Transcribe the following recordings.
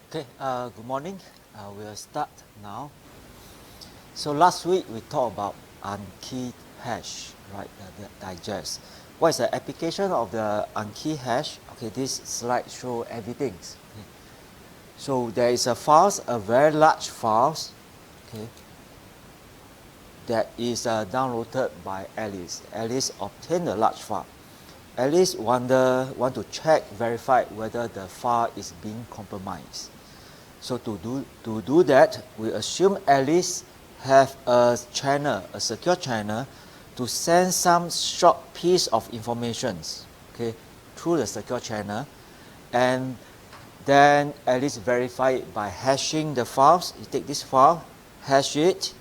Okay, good morning. We'll start now. So last week we talked about unkeyed hash, right? The digest. What is the application of the unkeyed hash? Okay, this slide show everything. Okay. So there is a file, a very large file, okay, that is downloaded by Alice. Alice obtained a large file. Alice want to check, verify whether the file is being compromised. So to do that, we assume Alice have a channel, a secure channel, to send some short piece of information, okay, through the secure channel, and then Alice verify it by hashing the files. You take this file, hash it,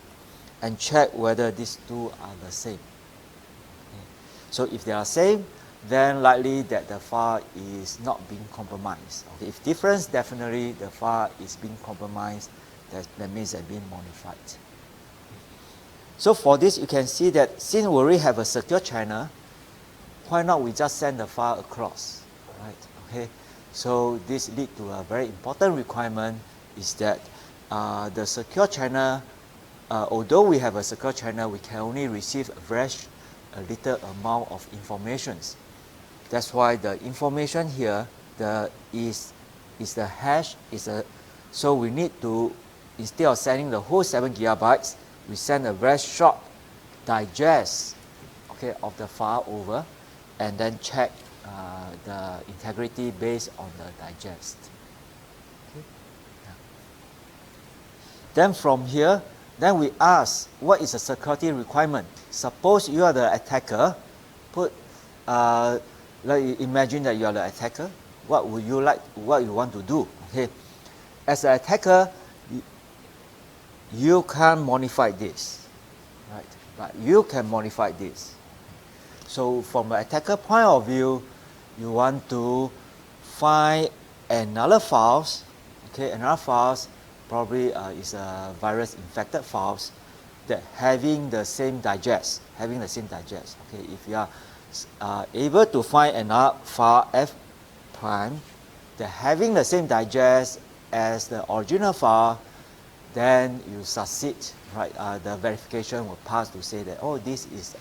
and check whether these two are the same. Okay. So if they are same, then likely that the file is not being compromised. Okay. If different, definitely the file is being compromised. That means it's being modified. So for this, you can see that since we already have a secure channel, why not we just send the file across, right? Okay. So this leads to a very important requirement is that the secure channel, although we have a secure channel, we can only receive a little amount of information. That's why the information here is the hash. So we need to, instead of sending the whole 7 gigabytes, we send a very short digest, okay, of the file over, and then check the integrity based on the digest. Okay. Yeah. Then from here, then we ask, what is the security requirement? Suppose you are the attacker. Imagine that you are the attacker. What would you like? What you want to do? Okay. As an attacker, you can't modify this, right? But you can modify this. So from the attacker point of view, you want to find another files, okay, another files probably is a virus infected files that having the same digest, Okay, if you are able to find another file F prime that having the same digest as the original file, then you succeed, right? The verification will pass to say that, oh, this is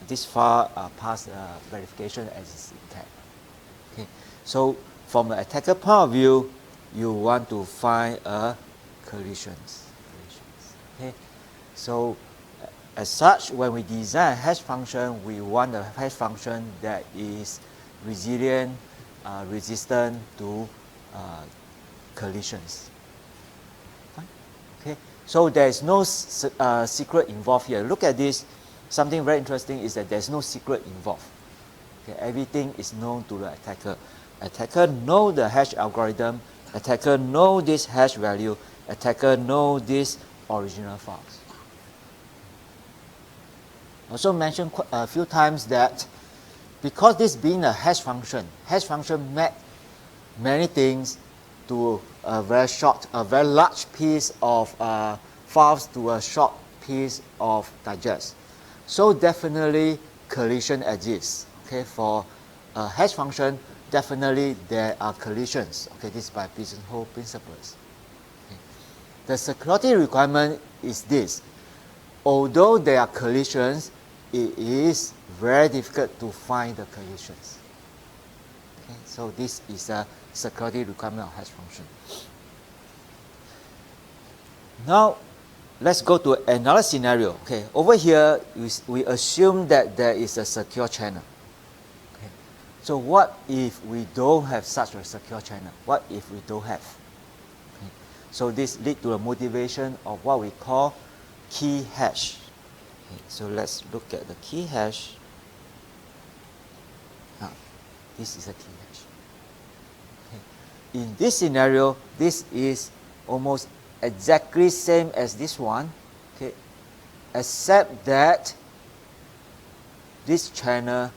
this file passed verification as is intact. Okay, so from the attacker point of view, you want to find a collisions. Okay, so as such, when we design a hash function, we want a hash function that is resilient, resistant to collisions. Fine. Okay, so there is no secret involved here. Look at this. Something very interesting is that there's no secret involved. Okay, everything is known to the attacker. Attacker know the hash algorithm. Attacker know this hash value. Attacker know this original files. Also mentioned a few times that because this being a hash function map many things to a very large piece of files to a short piece of digest. So definitely collision exists. Okay, for a hash function, definitely there are collisions. Okay, this is by pigeonhole principles. Okay. The security requirement is this. Although there are collisions, it is very difficult to find the collisions. Okay, so this is a security requirement of hash function. Now, let's go to another scenario. Okay, over here we assume that there is a secure channel. Okay, so what if we don't have such a secure channel? What if we don't have? Okay, so this leads to a motivation of what we call key hash. Okay, so let's look at the key hash. This is a key hash. Okay. In this scenario, this is almost exactly same as this one, okay, except that this channel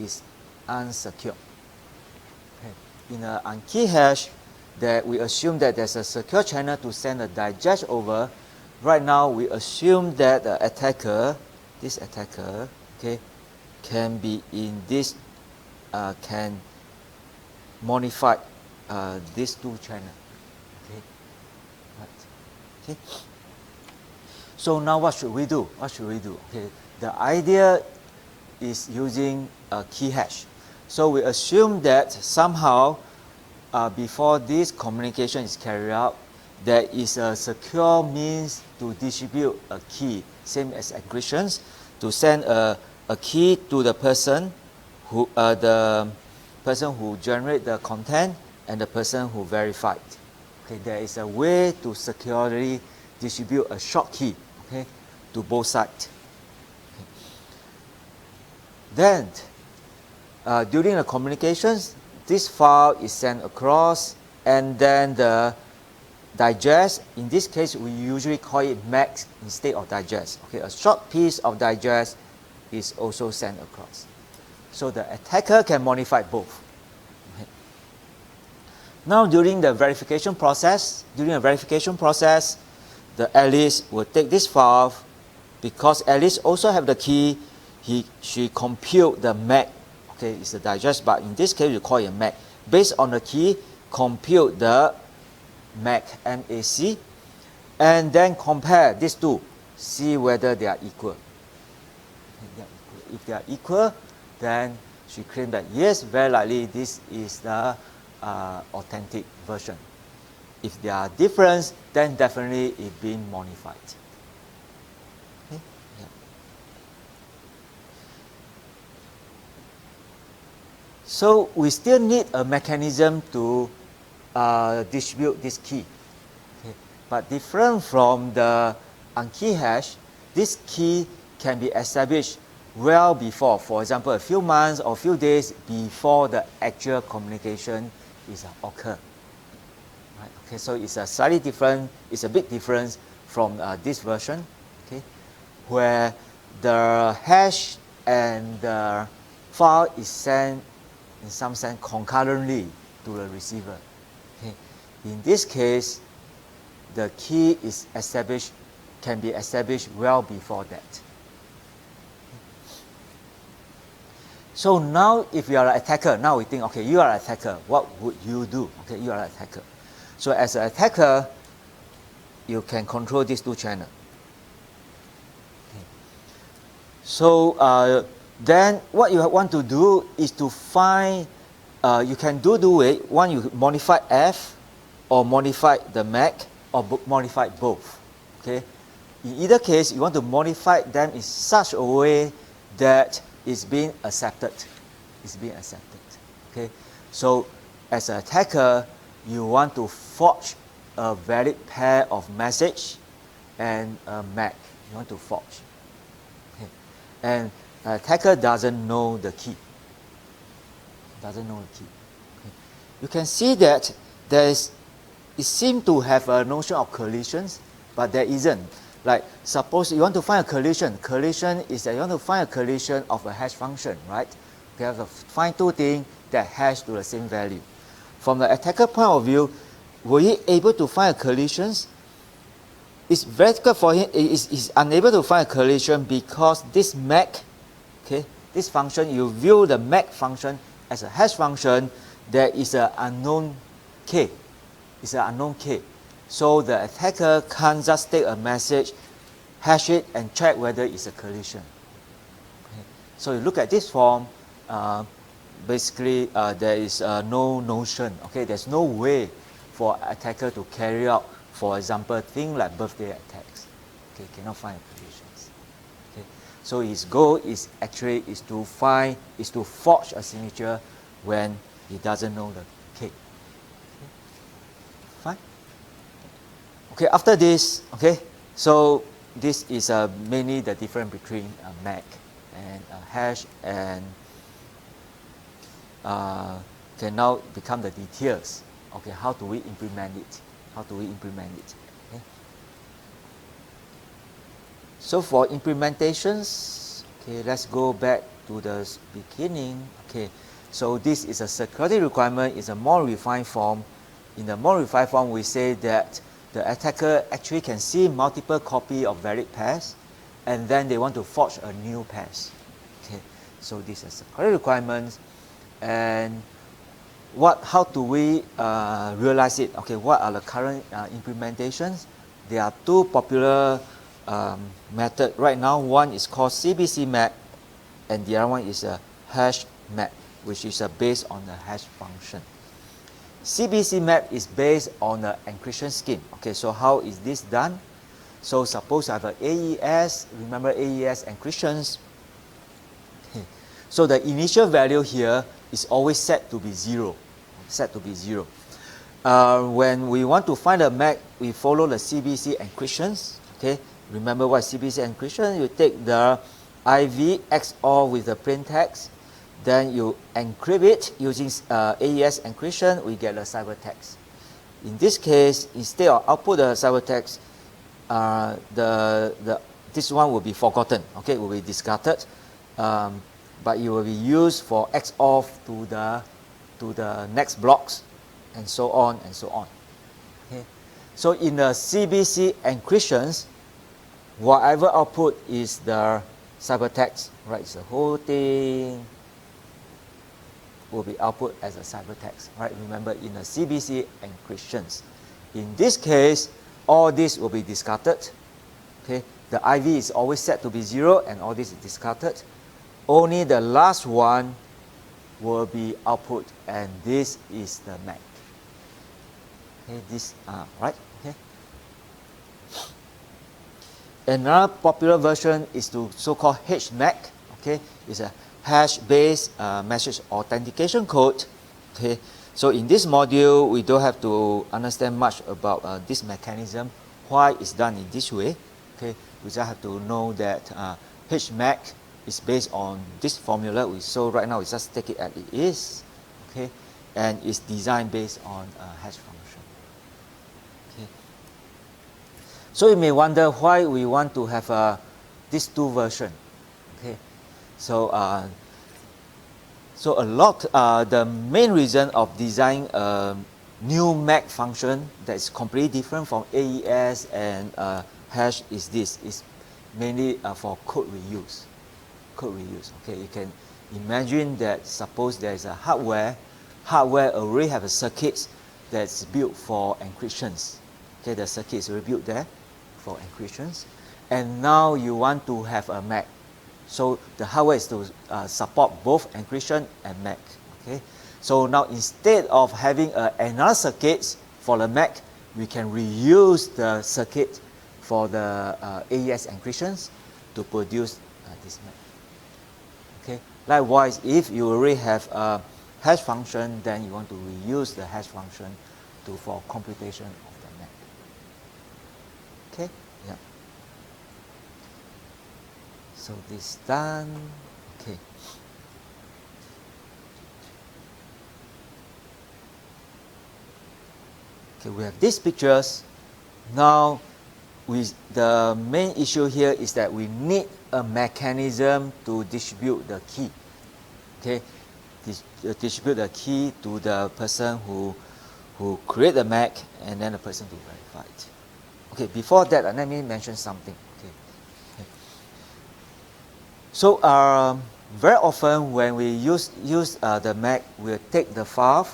is unsecure. Okay. In an unkeyed hash, that we assume that there's a secure channel to send a digest over. Right now, we assume that the attacker, this attacker, okay, can be in this, can modify these two channels. Okay, right. Okay. So now what should we do? What should we do? Okay, the idea is using a key hash. So we assume that somehow before this communication is carried out, there is a secure means to distribute a key, same as encryptions, to send a key to the person who generate the content and the person who verified. Okay, there is a way to securely distribute a short key, okay, to both sides. Okay. Then, during the communications, this file is sent across, and then the digest, in this case we usually call it MAC instead of digest. Okay, a short piece of digest is also sent across. So the attacker can modify both. Okay. Now during the verification process, the Alice will take this file, because Alice also have the key, she compute the MAC. Okay, it's a digest, but in this case you call it MAC. Based on the key, compute the MAC, M-A-C, and then compare these two, see whether they are equal. If they are equal, then she claimed that yes, very likely this is the authentic version. If they are different, then definitely it's been modified. Okay? Yeah. So we still need a mechanism to distribute this key. Okay. But different from the unkey hash, this key can be established well before, for example, a few months or a few days before the actual communication is occur. Right? Okay, so it's a slightly different, it's a big difference from this version, okay, where the hash and the file is sent in some sense concurrently to the receiver. Okay. In this case, the key is established, can be established well before that. So now if you are an attacker, now we think, okay, you are an attacker, what would you do? Okay, you are an attacker. So as an attacker, you can control these two channels. Okay. So then what you want to do is to find, you can do it, one you modify F, or modify the MAC, or modify both. Okay. In either case, you want to modify them in such a way that it's being accepted. It's being accepted. Okay. So as an attacker, you want to forge a valid pair of message and a MAC. You want to forge. Okay. And an attacker doesn't know the key. Doesn't know the key. Okay. You can see that there is, it seems to have a notion of collisions, but there isn't. Like suppose you want to find a collision. Collision is that you want to find a collision of a hash function, right? You have to find two things that hash to the same value. From the attacker point of view, were he able to find a collisions? It's very difficult for him. He's unable to find a collision because this MAC, okay, this function, you view the MAC function as a hash function, there is an unknown K. It's an unknown K. So the attacker can't just take a message, hash it, and check whether it's a collision. Okay. So you look at this form, basically there is no notion, okay, there's no way for attacker to carry out, for example, things like birthday attacks. Okay, cannot find collisions. Okay. So his goal is actually to forge a signature when he doesn't know the K. Okay. Fine. Okay, after this, okay, so this is mainly the difference between a MAC and a hash, and can now become the details. Okay, how do we implement it? How do we implement it? Okay. So for implementations, okay, let's go back to the beginning. Okay, so this is a security requirement. It's a more refined form. In the more refined form, we say that the attacker actually can see multiple copies of valid pairs, and then they want to forge a new pairs. Okay, so this is security requirements. And how do we realize it? Okay, what are the current implementations? There are two popular methods right now. One is called CBC map, and the other one is a hash map, which is based on the hash function. CBC map is based on the encryption scheme. Okay, so how is this done? So suppose I have an AES, remember AES encryptions. So the initial value here is always set to be 0, set to be 0. When we want to find a MAC, we follow the CBC encryptions. Okay, remember what CBC encryption? You take the IV XOR with the plain text, then you encrypt it using AES encryption, we get the ciphertext. In this case, instead of output the ciphertext, this one will be forgotten, okay, will be discarded, but it will be used for XOR to the next blocks, and so on and so on. Okay. So in the CBC encryptions, whatever output is the ciphertext, right? The whole thing will be output as a ciphertext, right? Remember, in the CBC encryptions. In this case, all this will be discarded. Okay, the IV is always set to be 0, and all this is discarded. Only the last one will be output, and this is the MAC. Okay, this right. Okay. Another popular version is the so-called HMAC. Okay, it's a hash-based message authentication code. Okay, so in this module, we don't have to understand much about this mechanism, why it's done in this way. Okay, we just have to know that HMAC is based on this formula. So right now, we just take it as it is. Okay, and it's designed based on a hash function. Okay. So you may wonder why we want to have these two versions. Okay. So, the main reason of designing a new MAC function that is completely different from AES and hash is this. It's mainly for code reuse. Code reuse. Okay, you can imagine that suppose there is a hardware already have a circuit that's built for encryptions. Okay, the circuit is already built there for encryptions, and now you want to have a MAC. So the hardware is to support both encryption and MAC. Okay, so now instead of having another circuit for the MAC, we can reuse the circuit for the AES encryptions to produce this MAC. Okay, likewise, if you already have a hash function, then you want to reuse the hash function for computation of the MAC. Okay, yeah. So this done. Okay. Okay, we have these pictures. Now, the main issue here is that we need a mechanism to distribute the key. Okay, distribute the key to the person who create the MAC, and then the person to verify it. Okay, before that, let me mention something. So very often when we use the MAC, we'll take the file,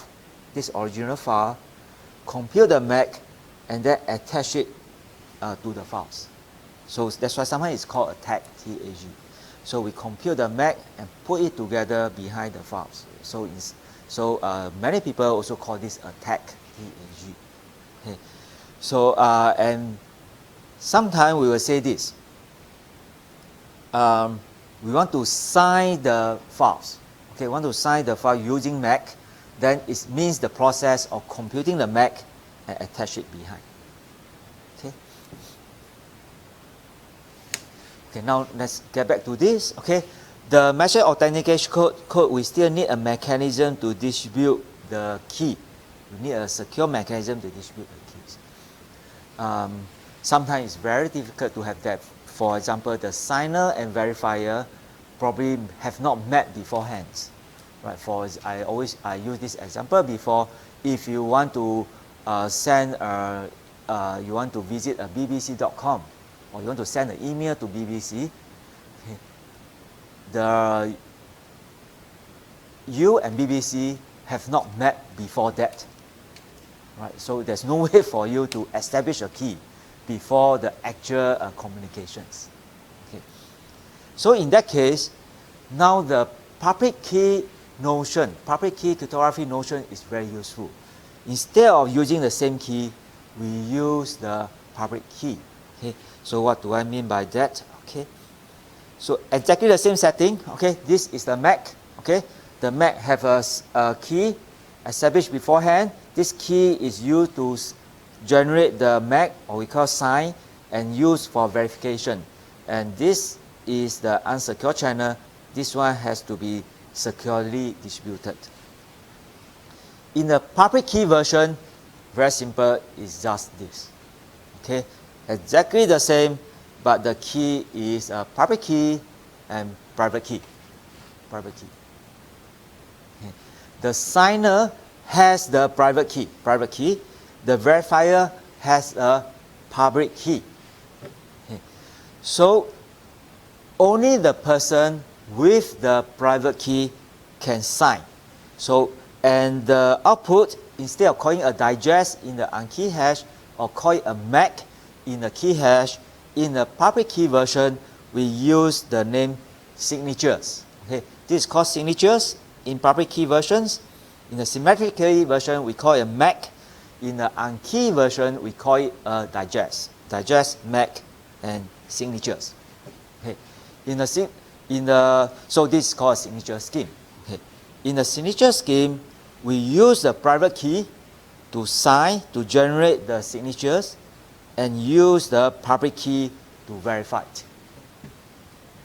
this original file, compute the MAC, and then attach it to the files. So that's why sometimes it's called a tag, TAG. So we compute the MAC and put it together behind the files. So many people also call this a tag, TAG. Okay. So and sometimes we will say this. We want to sign the files. Okay, want to sign the file using MAC, then it means the process of computing the MAC and attach it behind. Okay. Okay, now let's get back to this. Okay, the message authentication code, we still need a mechanism to distribute the key. We need a secure mechanism to distribute the keys. Sometimes it's very difficult to have that. For example, the signer and verifier probably have not met beforehand. Right? I use this example before. If you want to you want to visit a bbc.com, or you want to send an email to BBC, okay, you and BBC have not met before that. Right? So there's no way for you to establish a key before the actual communications. Okay. So in that case, now the public key notion, public key cryptography notion is very useful. Instead of using the same key, we use the public key. Okay. So what do I mean by that? Okay. So exactly the same setting. Okay. This is the MAC. Okay. The MAC have a key established beforehand. This key is used to generate the MAC, or we call sign, and used for verification. And this is the unsecure channel. This one has to be securely distributed. In the public key version, very simple, it's just this. Okay, exactly the same, but the key is a public key and private key. Private key. Okay. The signer has the private key. The verifier has a public key. Okay. So only the person with the private key can sign. So, and the output, instead of calling a digest in the unkey hash or call it a MAC in the key hash, in the public key version, we use the name signatures. Okay. This is called signatures in public key versions. In the symmetric key version, we call it a MAC. In the unkey version, we call it a digest. Digest, MAC, and signatures. Okay. So this is called a signature scheme. Okay. In the signature scheme, we use the private key to sign, to generate the signatures, and use the public key to verify it.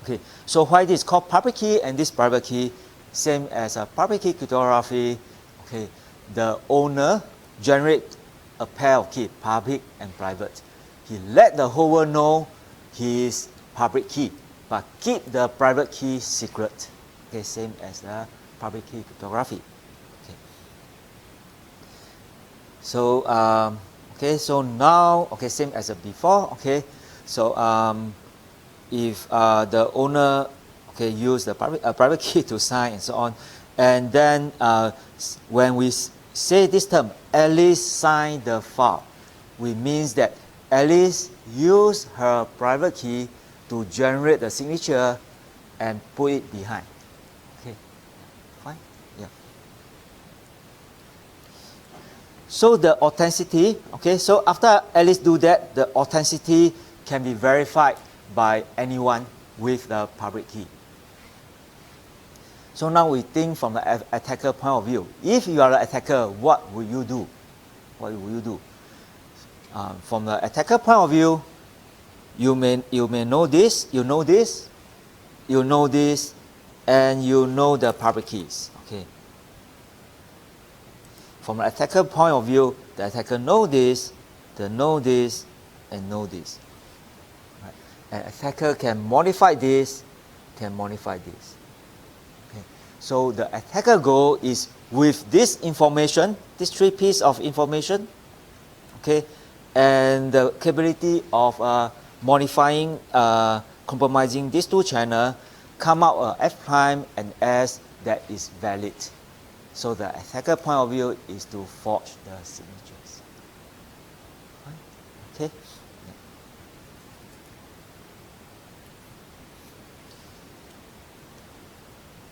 Okay. So why this is called public key and this private key? Same as a public key cryptography. Okay. The owner generate a pair of keys, public and private. He let the whole world know his public key, but keep the private key secret. Okay, same as the public key cryptography. Okay. So so now, okay, same as before. Okay, so if the owner, okay, use the private key to sign and so on, and then when we say this term, Alice signed the file, we means that Alice used her private key to generate the signature and put it behind. Okay, fine, yeah. So the authenticity, okay, so after Alice do that, the authenticity can be verified by anyone with the public key. So now we think from the attacker point of view. If you are the attacker, what will you do? What will you do? From the attacker point of view, you may know this, you know this, you know this, and you know the public keys. Okay. From the attacker point of view, the attacker know this, they know this, and know this. Right. An attacker can modify this, can modify this. Okay. So the attacker goal is with this information, these three pieces of information, okay, and the capability of modifying, compromising these two channels, come out F prime and S that is valid. So the attacker point of view is to forge the signatures. Okay.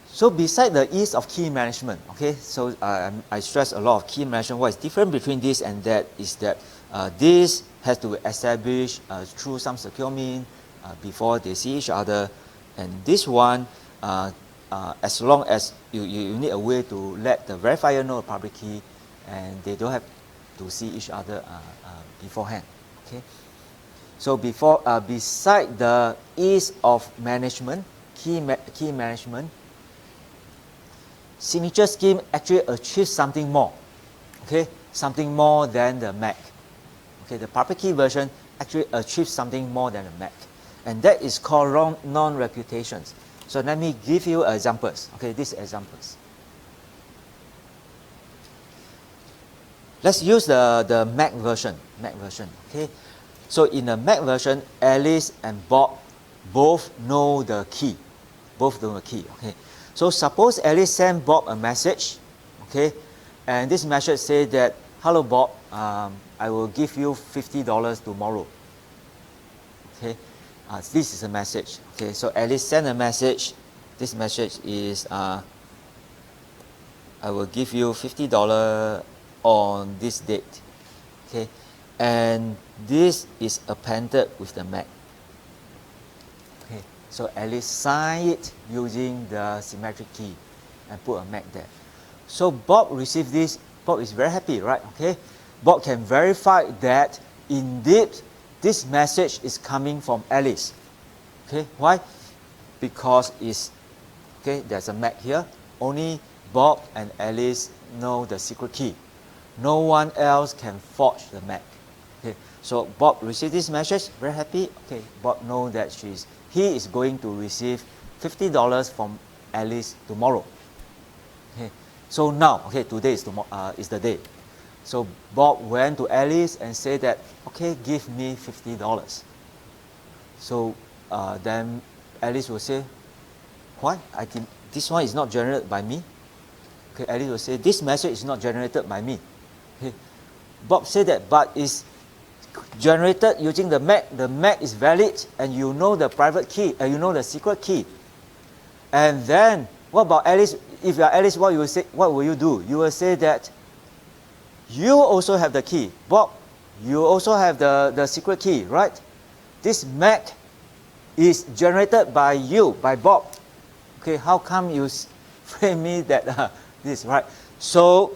So beside the ease of key management, okay, so I stress a lot of key management. What is different between this and that is that this has to be established through some secure means before they see each other, and this one, as long as you need a way to let the verifier know the public key, and they don't have to see each other beforehand. Okay. So beside the ease of management, key management, signature scheme actually achieves something more. Okay, something more than the MAC. Okay, the public key version actually achieves something more than the MAC, and that is called non-reputations. So let me give you examples. Okay, these examples. Let's use the MAC version. Okay, so in the MAC version, Alice and Bob both know the key. Okay, so suppose Alice sent Bob a message. okay, and this message says that, hello Bob, I will give you $50 tomorrow. Okay, this is a message. Okay, so Alice sent a message. This message is, I will give you $50 on this date. Okay, and this is appended with the MAC. Okay, so Alice signed it using the symmetric key and put a MAC there. So Bob received this. Bob is very happy, right? Okay, Bob can verify that indeed this message is coming from Alice. Okay, why? Because it's, okay, there's a MAC here. Only Bob and Alice know the secret key. No one else can forge the MAC. Okay, so Bob received this message, very happy. Okay, Bob knows that he is going to receive $50 from Alice tomorrow. Okay, so now, okay, today is the day. So Bob went to Alice and said that, okay, give me $50. So then Alice will say, why? This one is not generated by me. Okay, Alice will say, this message is not generated by me. Okay. Bob said that, but it's generated using the MAC. The MAC is valid, and you know the private key, and you know the secret key. And then, what about Alice? If you are Alice, what will you do? You will say that you also have the key. Bob, you also have the secret key, right? This MAC is generated by you, by Bob. Okay, how come you frame me that this, right? So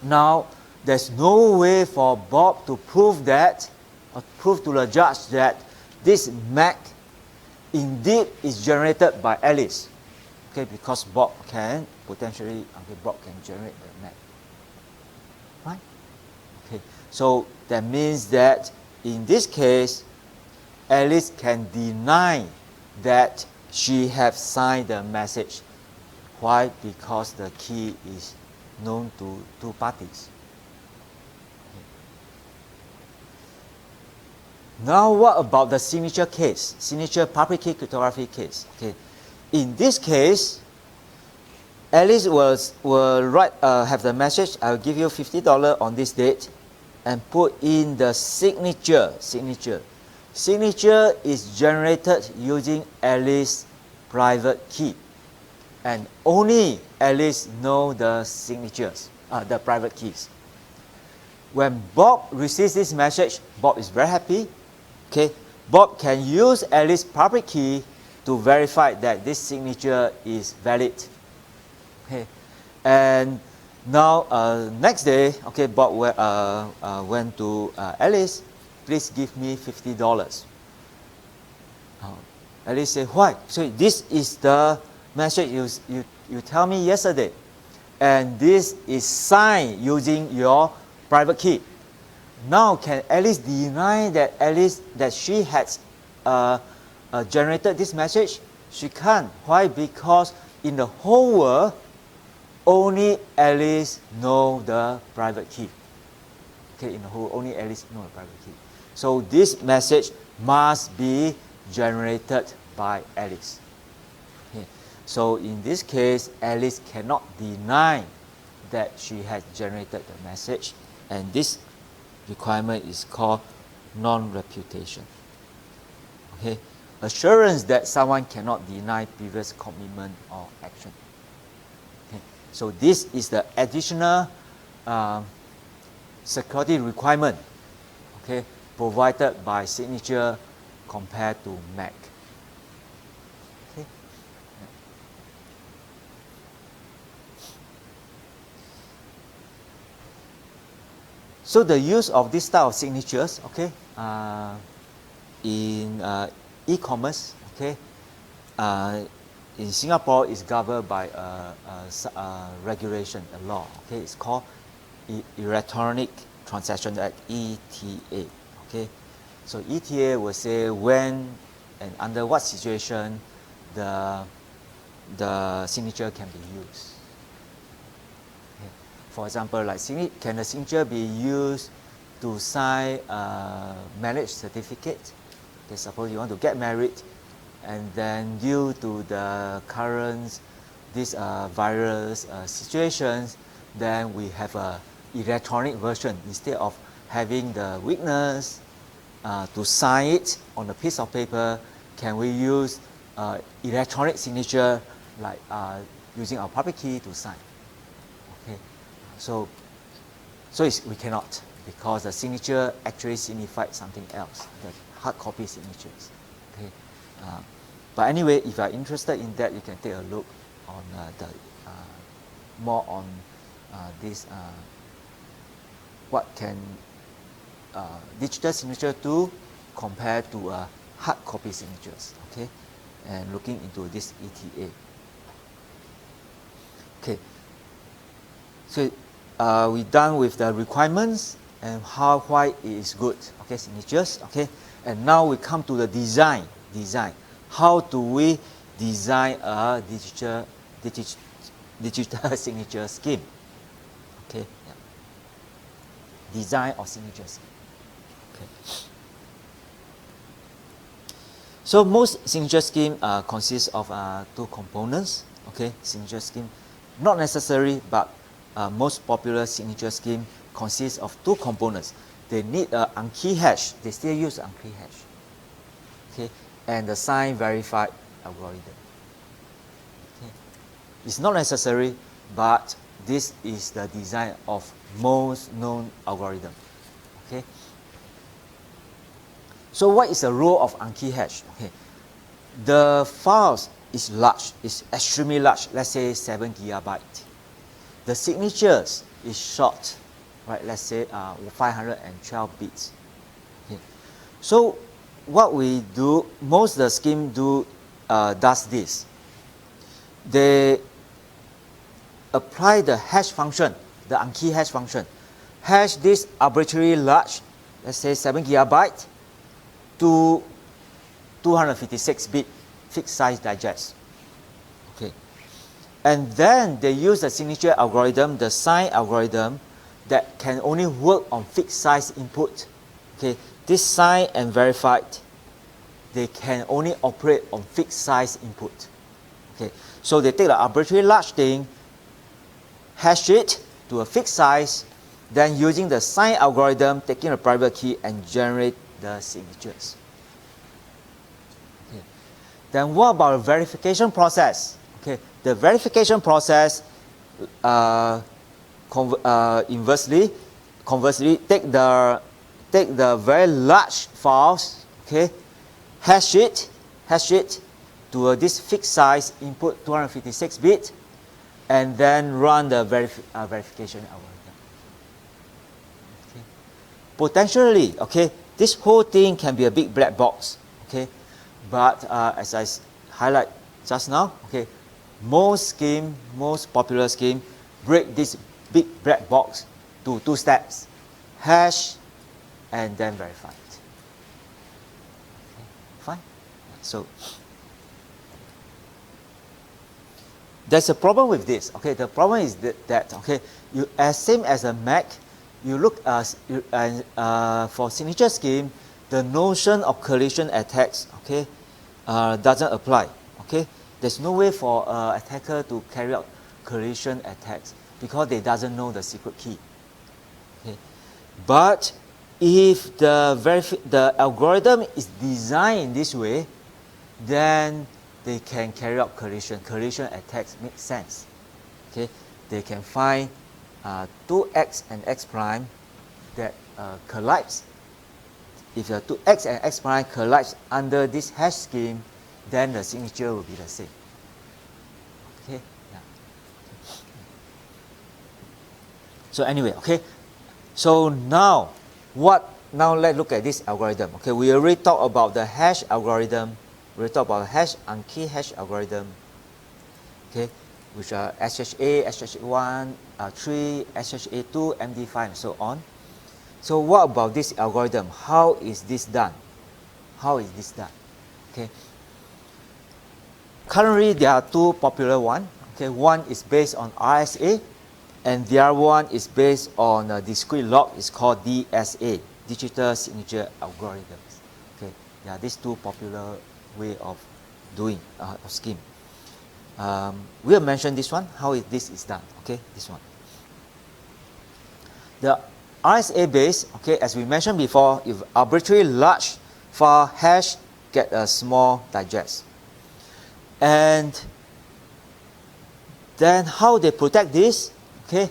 now there's no way for Bob to prove that, or prove to the judge that this MAC indeed is generated by Alice. Okay, because Bob can potentially, Bob can generate the MAC. Right? Okay, so that means that in this case, Alice can deny that she has signed the message. Why? Because the key is known to two parties. Now what about the signature case? Signature public key cryptography case. Okay. In this case, Alice will write, have the message, I'll give you $50 on this date, and put in the signature. Signature is generated using Alice's private key. And only Alice knows the signatures, the private keys. When Bob receives this message, Bob is very happy. Okay, Bob can use Alice's private key to verify that this signature is valid. Okay, and now next day, okay, Bob went to Alice. Please give me $50. Alice said, why? So this is the message you tell me yesterday, and this is signed using your private key. Now can Alice deny that she has generated this message? She can't. Why? Because in the whole world, only Alice knows the private key. Okay, in the whole, only Alice knows the private key. So this message must be generated by Alice. Okay. So in this case, Alice cannot deny that she has generated the message, and this requirement is called non-reputation. Okay, assurance that someone cannot deny previous commitment or action. Okay. So this is the additional security requirement, okay, provided by signature compared to MAC. Okay. So the use of this style of signatures, okay, in e-commerce, okay, in Singapore is governed by a regulation, a law, okay, it's called Electronic Transaction Act, ETA, okay. So ETA will say when and under what situation the signature can be used. Okay. For example, like can the signature be used to sign a marriage certificate? Okay, suppose you want to get married, and then due to the current these virus situations, then we have a electronic version. Instead of having the witness to sign it on a piece of paper, can we use electronic signature like using our public key to sign? Okay, so we cannot, because the signature actually signifies something else, the hard copy signatures. Okay, but anyway, if you are interested in that, you can take a look on the more on this what can digital signature do compared to hard copy signatures. Okay, and looking into this ETA. Okay, so we're done with the requirements and why it is good. Okay, signatures. Okay, and now we come to the design. How do we design a digital signature scheme? Okay, yeah. Design of signature scheme. Okay. So most signature scheme consists of two components. Okay, signature scheme, not necessary, but most popular signature scheme consists of two components. They need an unkey hash. They still use unkey hash. Okay, and the sign verified algorithm. Okay. It's not necessary, but this is the design of most known algorithm. Okay. So what is the role of unkey hash? Okay. The files is large, is extremely large, let's say 7 GB. The signatures is short, right? Let's say 512 bits. Okay. So what we do, most of the scheme does this. They apply the hash function, the unkey hash function. Hash this arbitrarily large, let's say 7 GB, to 256 bit fixed size digest. Okay. And then they use the signature algorithm, the sign algorithm, that can only work on fixed size input. Okay. This sign and verified, they can only operate on fixed size input. Okay. So they take the arbitrary large thing, hash it to a fixed size, then using the sign algorithm, taking a private key and generate the signatures. Okay. Then what about the verification process? Okay. The verification process, conversely, take the very large files, okay, hash it to this fixed size input 256 bit, and then run the verification algorithm. Okay. Potentially, okay, this whole thing can be a big black box, okay, but as I highlight just now, okay, most popular scheme break this big black box to two steps: hash and then verify it. Okay, fine. So there's a problem with this. Okay, the problem is that okay, same as a Mac, you look for signature scheme, the notion of collision attacks, okay, doesn't apply. Okay, there's no way for attacker to carry out collision attacks because they doesn't know the secret key. Okay, but if the algorithm is designed in this way, then they can carry out collision attacks. Make sense. Okay, they can find two x and x prime that collides. If the two x and x prime collides under this hash scheme, then the signature will be the same. Okay. Yeah. So anyway, okay. So now let's look at this algorithm. Okay, we already talked about the hash algorithm. We talked about the hash and key hash algorithm. Okay, which are SHA, SHA1, 3, SHA2, MD5, and so on. So what about this algorithm? How is this done? Okay. Currently, there are two popular ones. Okay, one is based on RSA, and the other one is based on a discrete log. It's called DSA, Digital Signature Algorithms. Okay, yeah, these two popular way of doing a scheme. we'll mention this one, how this is done, okay, this one. The RSA base, okay, as we mentioned before, if arbitrary large file hash get a small digest. And then how they protect this, okay,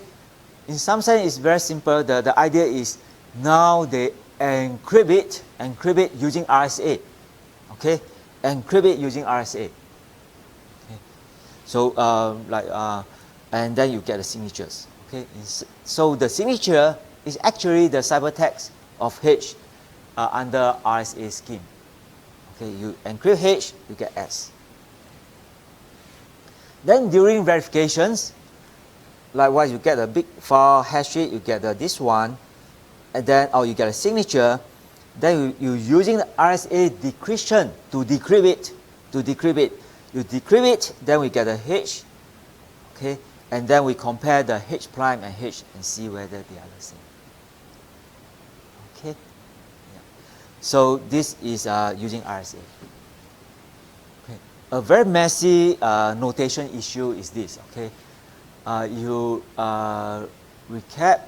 in some sense it's very simple. The idea is now they encrypt it using RSA, okay, encrypt it using RSA. Okay. So and then you get the signatures, okay. So the signature is actually the ciphertext of H under RSA scheme. Okay, you encrypt H, you get S. Then during verifications, likewise you get a big file hash sheet, you get this one, and then you get a signature. Then you're using the RSA decryption to decrypt it. You decrypt it, then we get a H, okay, and then we compare the H prime and H and see whether they are the same. Okay, yeah. So this is using RSA. Okay. A very messy notation issue is this. Okay, you recap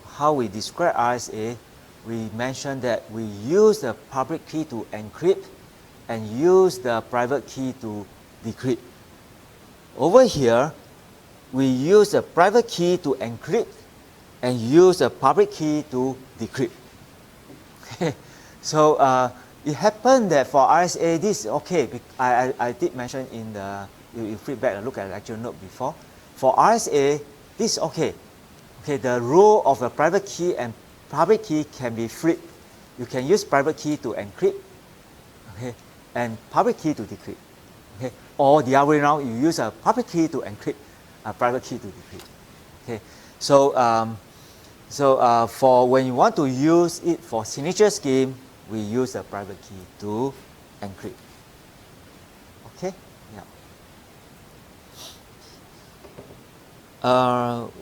how we describe RSA. We mentioned that we use the public key to encrypt and use the private key to decrypt. Over here, we use the private key to encrypt and use the public key to decrypt. Okay. So it happened that for RSA, this is okay. I did mention in the, you flip back and look at the lecture note before. For RSA, this is okay. Okay, the role of the private key and public key can be flipped. You can use private key to encrypt, okay, and public key to decrypt. Okay, or the other way around, you use a public key to encrypt, a private key to decrypt. Okay, so for when you want to use it for signature scheme, we use a private key to encrypt. Okay, yeah.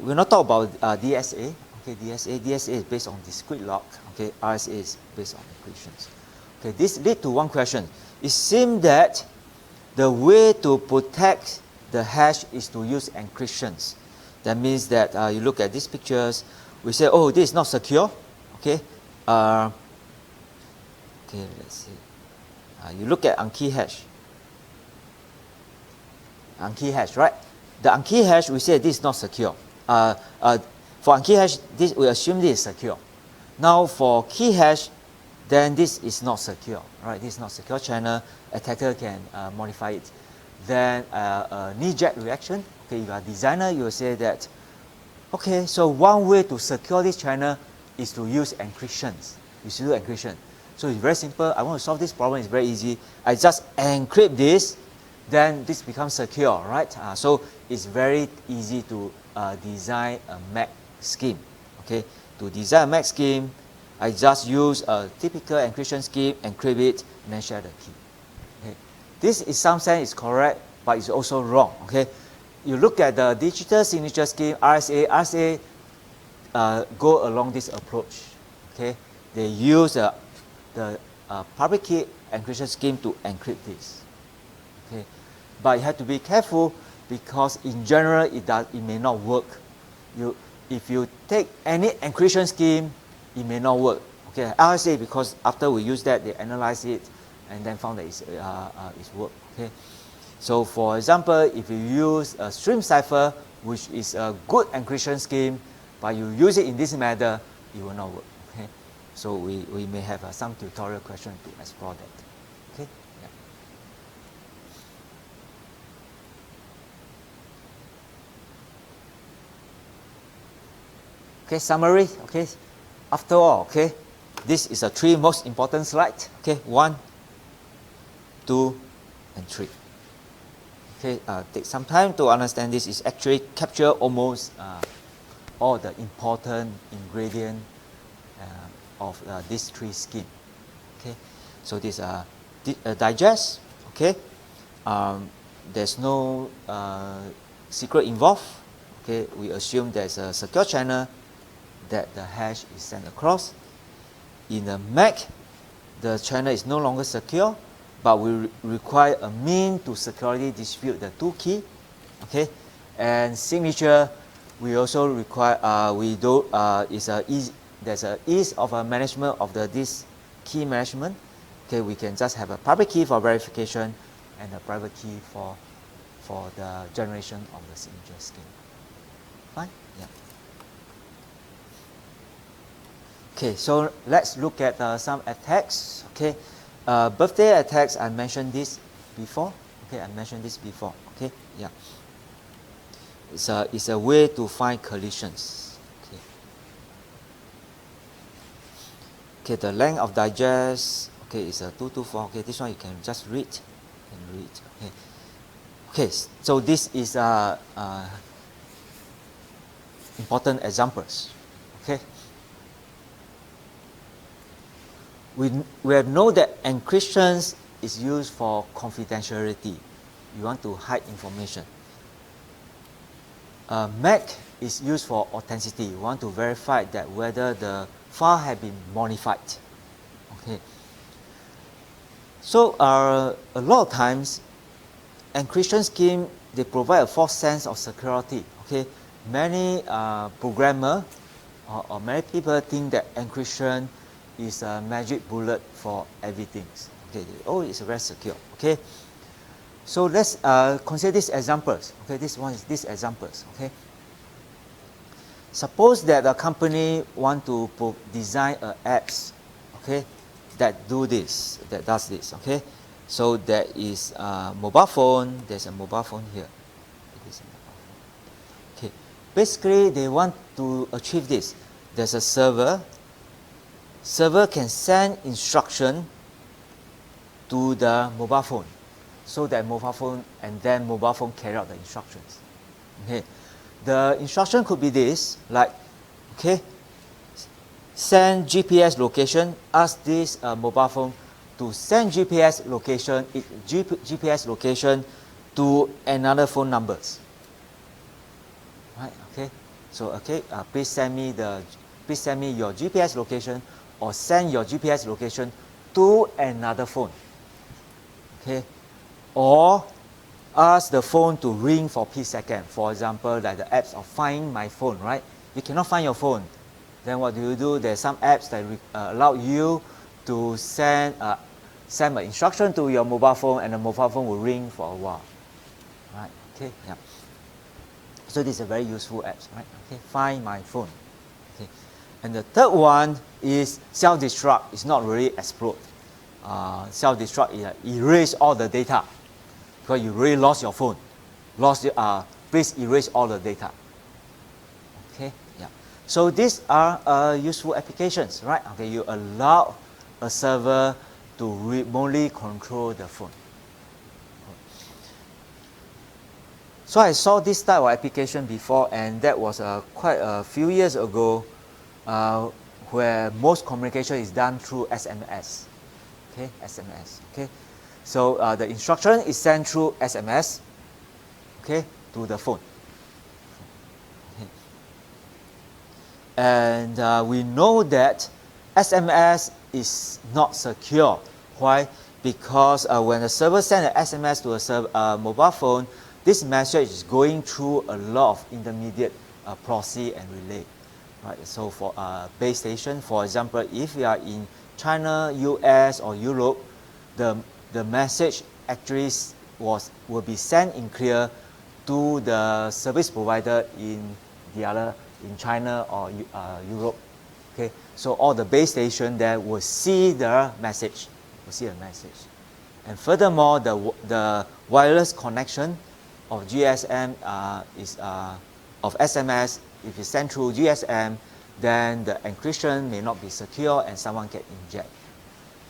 We'll not talk about DSA. Okay, DSA is based on discrete lock. Okay, RSA is based on encryptions. Okay, this leads to one question. It seems that the way to protect the hash is to use encryptions. That means that you look at these pictures, we say, oh, this is not secure. Okay, okay, let's see. You look at unkey hash. Unkey hash, right? The unkey hash, we say this is not secure. For unkey hash, this we assume this is secure. Now for key hash, then this is not secure, right? This is not secure channel. Attacker can modify it. Then knee-jerk reaction. Okay, if you are a designer, you will say that, okay, so one way to secure this channel is to use encryptions. You should do encryption. So it's very simple. I want to solve this problem. It's very easy. I just encrypt this, then this becomes secure, right? So it's very easy to design a MAC scheme. Okay, to design a MAC scheme, I just use a typical encryption scheme, encrypt it, and then share the key. Okay, this in some sense is correct, but it's also wrong. Okay, you look at the digital signature scheme, RSA go along this approach. Okay, they use the public key encryption scheme to encrypt this. Okay, but you have to be careful because in general it may not work. If you take any encryption scheme, it may not work. Okay, RSA, because after we use that, they analyze it and then found that it's work. Okay, so for example, if you use a stream cipher, which is a good encryption scheme, but you use it in this manner, it will not work. Okay, so we may have some tutorial question to explore that. Okay. Yeah. Okay, summary. Okay, after all, okay, this is the three most important slides. Okay, 1, 2, and 3. Okay, take some time to understand this. Is actually capture almost all the important ingredient of these three schemes. Okay, so this digest. Okay, there's no secret involved. Okay, we assume there's a secure channel that the hash is sent across. In the MAC, the channel is no longer secure, but we require a mean to securely distribute the two key Okay, and signature we also require there's a ease of a management of this key management. Okay, we can just have a public key for verification and a private key for the generation of the signature scheme. Fine? Yeah. Okay, so let's look at some attacks. Okay, birthday attacks, I mentioned this before. Okay, I mentioned this before. Okay, yeah. It's a way to find collisions. Okay. Okay, the length of digest. Okay, is a 224. Okay, this one you can just read. Okay. Okay, so this is important examples. Okay. We know that encryption is used for confidentiality. You want to hide information. MAC is used for authenticity. You want to verify that whether the file has been modified. Okay. So a lot of times, encryption scheme, they provide a false sense of security. Okay. Many programmers or many people think that encryption is a magic bullet for everything. Okay. Oh, it's very secure. Okay. So let's consider these examples. Okay, this one is these examples. Okay. Suppose that a company want to design apps. Okay, that does this. Okay. So there is a mobile phone. There's a mobile phone here. Okay. Basically, they want to achieve this. There's a server. Server can send instruction to the mobile phone, so that mobile phone carry out the instructions. Okay, the instruction could be this, like, okay, send GPS location. Ask this mobile phone to send GPS location to another phone numbers. Right? Okay. So okay, please send me your GPS location, or send your GPS location to another phone. Okay. Or ask the phone to ring for p second. For example, like the apps of Find My Phone, right? You cannot find your phone. Then what do? There's some apps that allow you to send an instruction to your mobile phone, and the mobile phone will ring for a while. Right? Okay. Yeah. So this is a very useful apps, right? Okay. Find My Phone. Okay. And the third one is self-destruct. It's not really explode. Self-destruct is erase all the data, because you really lost your phone. Please erase all the data. Okay, yeah. So these are useful applications, right? Okay, you allow a server to remotely control the phone. So I saw this type of application before, and that was quite a few years ago, where most communication is done through SMS. Okay, SMS. Okay, so the instruction is sent through SMS. Okay, to the phone. Okay. And we know that SMS is not secure. Why? Because when the server sends an SMS to a mobile phone, this message is going through a lot of intermediate proxy and relay. Right. So for base station, for example, if you are in China, US, or Europe, the message actually will be sent in clear to the service provider in China or Europe. Okay, so all the base station there will see the message. And furthermore, the wireless connection of GSM of SMS. If you send through GSM, then the encryption may not be secure and someone can inject.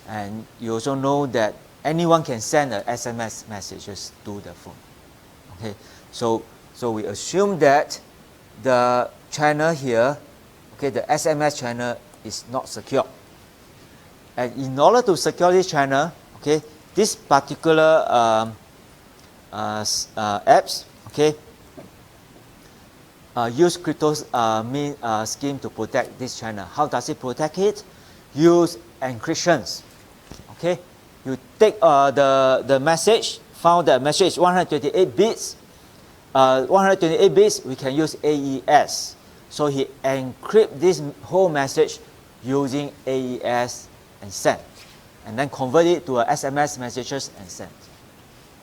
And you also know that anyone can send an SMS messages to the phone. Okay, so we assume that the channel here, okay, the SMS channel is not secure. And in order to secure this channel, okay, this particular apps, okay, use crypto scheme to protect this channel. How does it protect it? Use encryptions. Okay, you take the message, found that message is 128 bits, 128 bits, we can use AES. So he encrypt this whole message using AES and send, and then convert it to a SMS messages and send.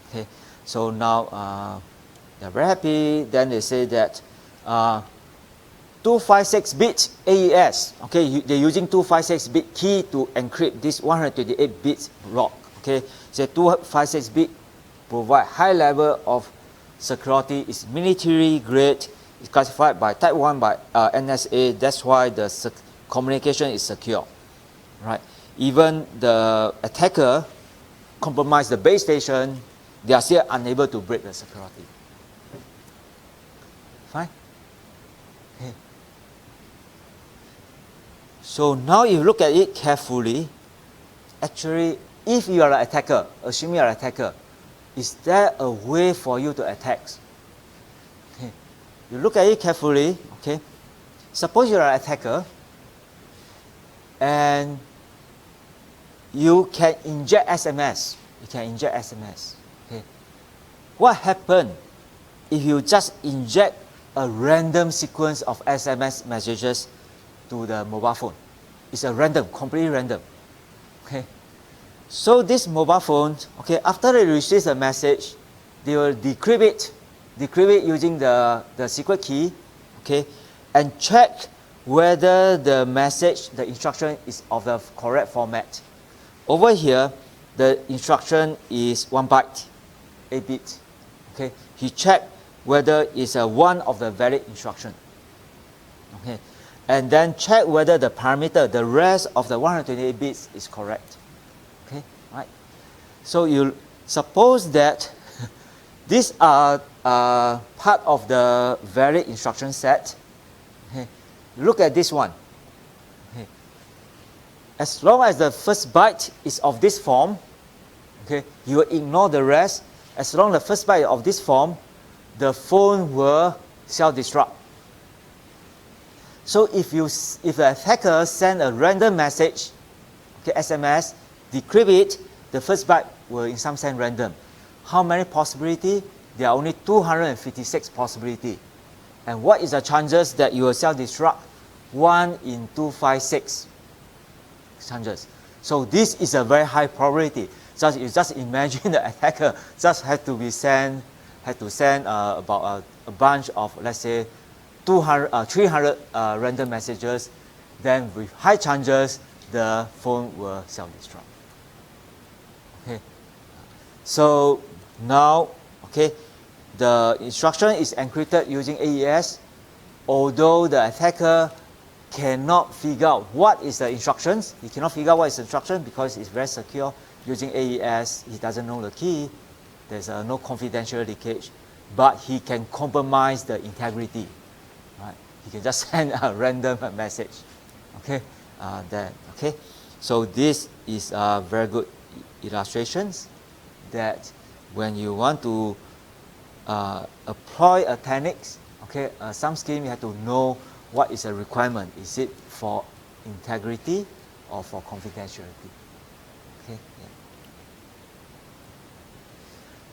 Okay, so now they're very happy. Then they say that 256-bit AES. Okay, they're using 256-bit key to encrypt this 128 bits block. Okay, so 256-bit provide high level of security. Is military grade. It's classified by Type 1 by NSA. That's why the communication is secure, right? Even the attacker compromise the base station, they are still unable to break the security. Fine. Okay. So now if you look at it carefully, actually, if you are an attacker, assuming you are an attacker, is there a way for you to attack? Okay. You look at it carefully, okay? Suppose you are an attacker and you can inject SMS. You can inject SMS. Okay. What happens if you just inject a random sequence of SMS messages to the mobile phone? It's a random, completely random. Okay. So this mobile phone, okay, after they receive the message, they will decrypt it using the secret key, okay, and check whether the message, the instruction is of the correct format. Over here, the instruction is 1 byte, 8 bits. Okay, he checked whether it's one of the valid instruction. Okay, and then check whether the parameter, the rest of the 128 bits is correct. Okay, right. So you suppose that these are part of the valid instruction set. Okay, look at this one. Okay. As long as the first byte is of this form, okay, you will ignore the rest. As long as the first byte of this form, the phone will self-destruct. So if the attacker send a random message, okay, SMS, decrypt it, the first byte will in some sense random. How many possibility? There are only 256 possibility. And what is the chances that you will self-destruct? 1 in 256 chances. So this is a very high probability. You just imagine the attacker just had to send about a bunch of, let's say, 300 random messages. Then with high chances, the phone will self-destruct. Okay. So now, okay, the instruction is encrypted using AES. Although the attacker cannot figure out what is the instructions, he cannot figure out what is the instruction because it's very secure. Using AES, he doesn't know the key. There's no confidential leakage, but he can compromise the integrity. Right? He can just send a random message. Okay, okay. So this is very good illustrations that when you want to employ a techniques, okay, some scheme you have to know what is a requirement. Is it for integrity or for confidentiality? Okay. Yeah.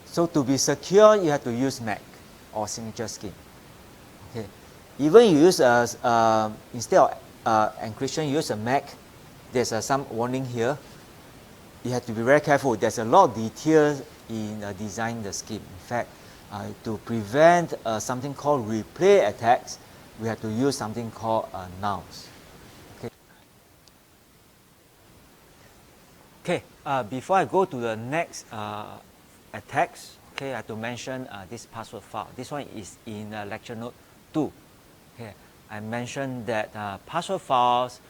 So to be secure, you have to use MAC or signature scheme. Okay. Even you use instead of encryption, you use a MAC. There's some warning here. You have to be very careful. There's a lot of details in designing the scheme. In fact, to prevent something called replay attacks, we have to use something called nulls. Okay. Okay. Before I go to the next attacks, okay, I have to mention this password file. This one is in lecture note 2. Okay. I mentioned that password files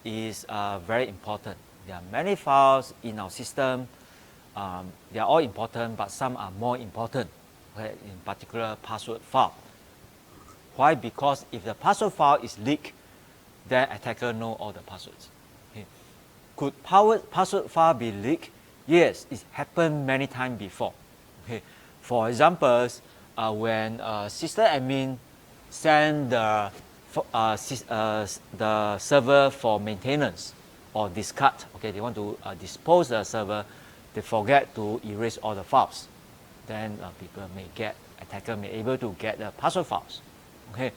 is very important. There are many files in our system. They are all important, but some are more important. Okay, in particular, password file. Why? Because if the password file is leaked, then attacker know all the passwords. Okay. Could password file be leaked? Yes, it happened many times before. Okay. For example, when system admin send the server for maintenance or discard, okay, they want to dispose the server, they forget to erase all the files. Then people may get attacker may able to get the password files. Okay,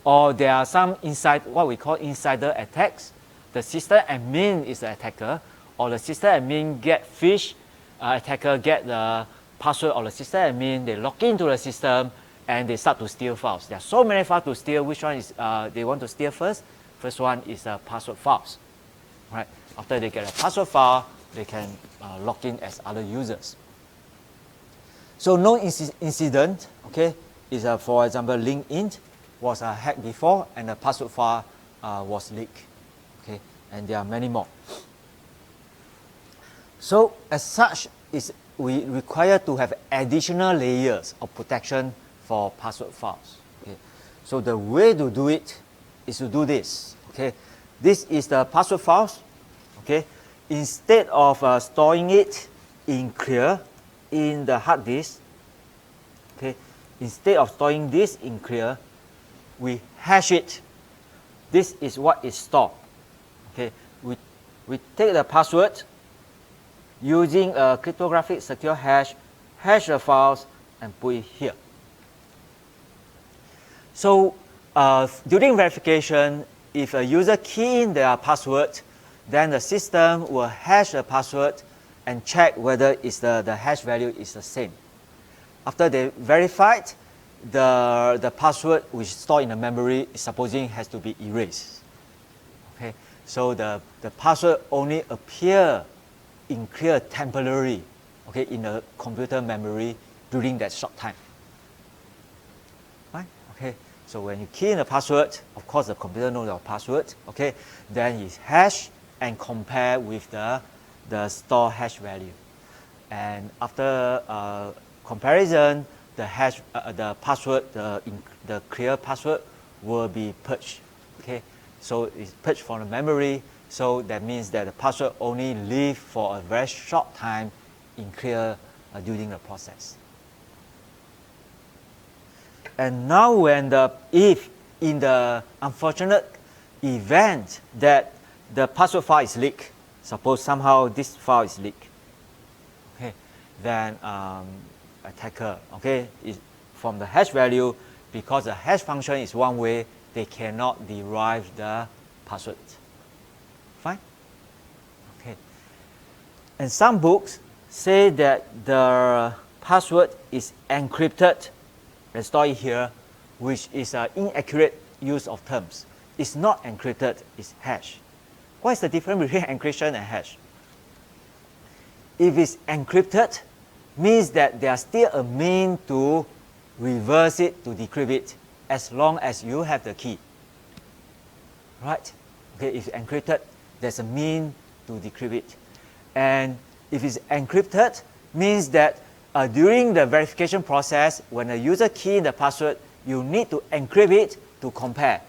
or there are some what we call insider attacks. The system admin is the attacker, or the system admin get phish, attacker get the password of the system admin, they log into the system and they start to steal files. There are so many files to steal. Which one is they want to steal first? First one is the password files. Right? After they get a password file, they can log in as other users. So no incident, okay, is for example LinkedIn was hacked before and the password file was leaked. Okay, and there are many more. So as such, we require to have additional layers of protection for password files. Okay, so the way to do it is to do this. Okay, this is the password files. Okay, instead of storing it in clear in the hard disk, okay, instead of storing this in clear, we hash it. This is what is stored. Okay, we take the password using a cryptographic secure hash the files and put it here. So during verification, if a user key in their password, then the system will hash the password and check whether the hash value is the same. After they verified, the password which is stored in the memory is supposing has to be erased. Okay, so the password only appear in clear temporarily, okay, in the computer memory during that short time. Right? Okay, so when you key in the password, of course the computer knows your password. Okay, then you hash and compare with the store hash value, and after comparison, the password, the clear password will be purged. Okay, so it's purged from the memory. So that means that the password only live for a very short time in clear during the process. And now if in the unfortunate event that the password file is leaked, suppose somehow this file is leaked, okay, then attacker, okay, is from the hash value, because the hash function is one way, they cannot derive the password. Fine? Okay. And some books say that the password is encrypted, let's store it here, which is an inaccurate use of terms. It's not encrypted, it's hash. What is the difference between encryption and hash? If it's encrypted, means that there's still a mean to reverse it, to decrypt it, as long as you have the key. Right? Okay, if it's encrypted, there's a mean to decrypt it. And if it's encrypted, means that during the verification process, when a user key in the password, you need to encrypt it to compare.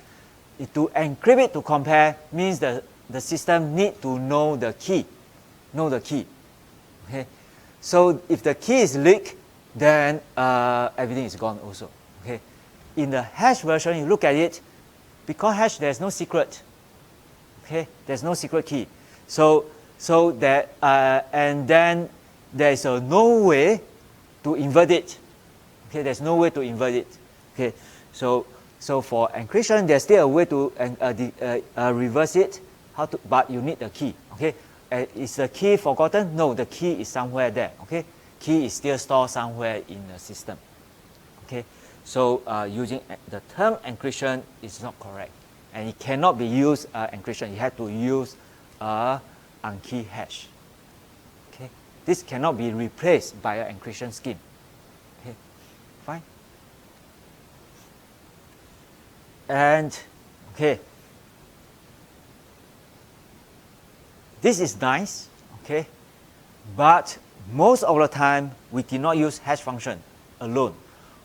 To encrypt it to compare means the system need to know the key. Okay? So if the key is leaked, then everything is gone also. Okay? In the hash version, you look at it, because hash there's no secret. Okay? There's no secret key. So that and then there's no way to invert it. Okay? There's no way to invert it. Okay? So for encryption, there's still a way to reverse it. But you need the key. Okay? Is the key forgotten? No, the key is somewhere there. Okay, key is still stored somewhere in the system. Okay, so using the term encryption is not correct, and it cannot be used encryption. You have to use unkey hash. Okay, this cannot be replaced by an encryption scheme. Okay, fine. And okay. This is nice, okay, but most of the time we did not use hash function alone.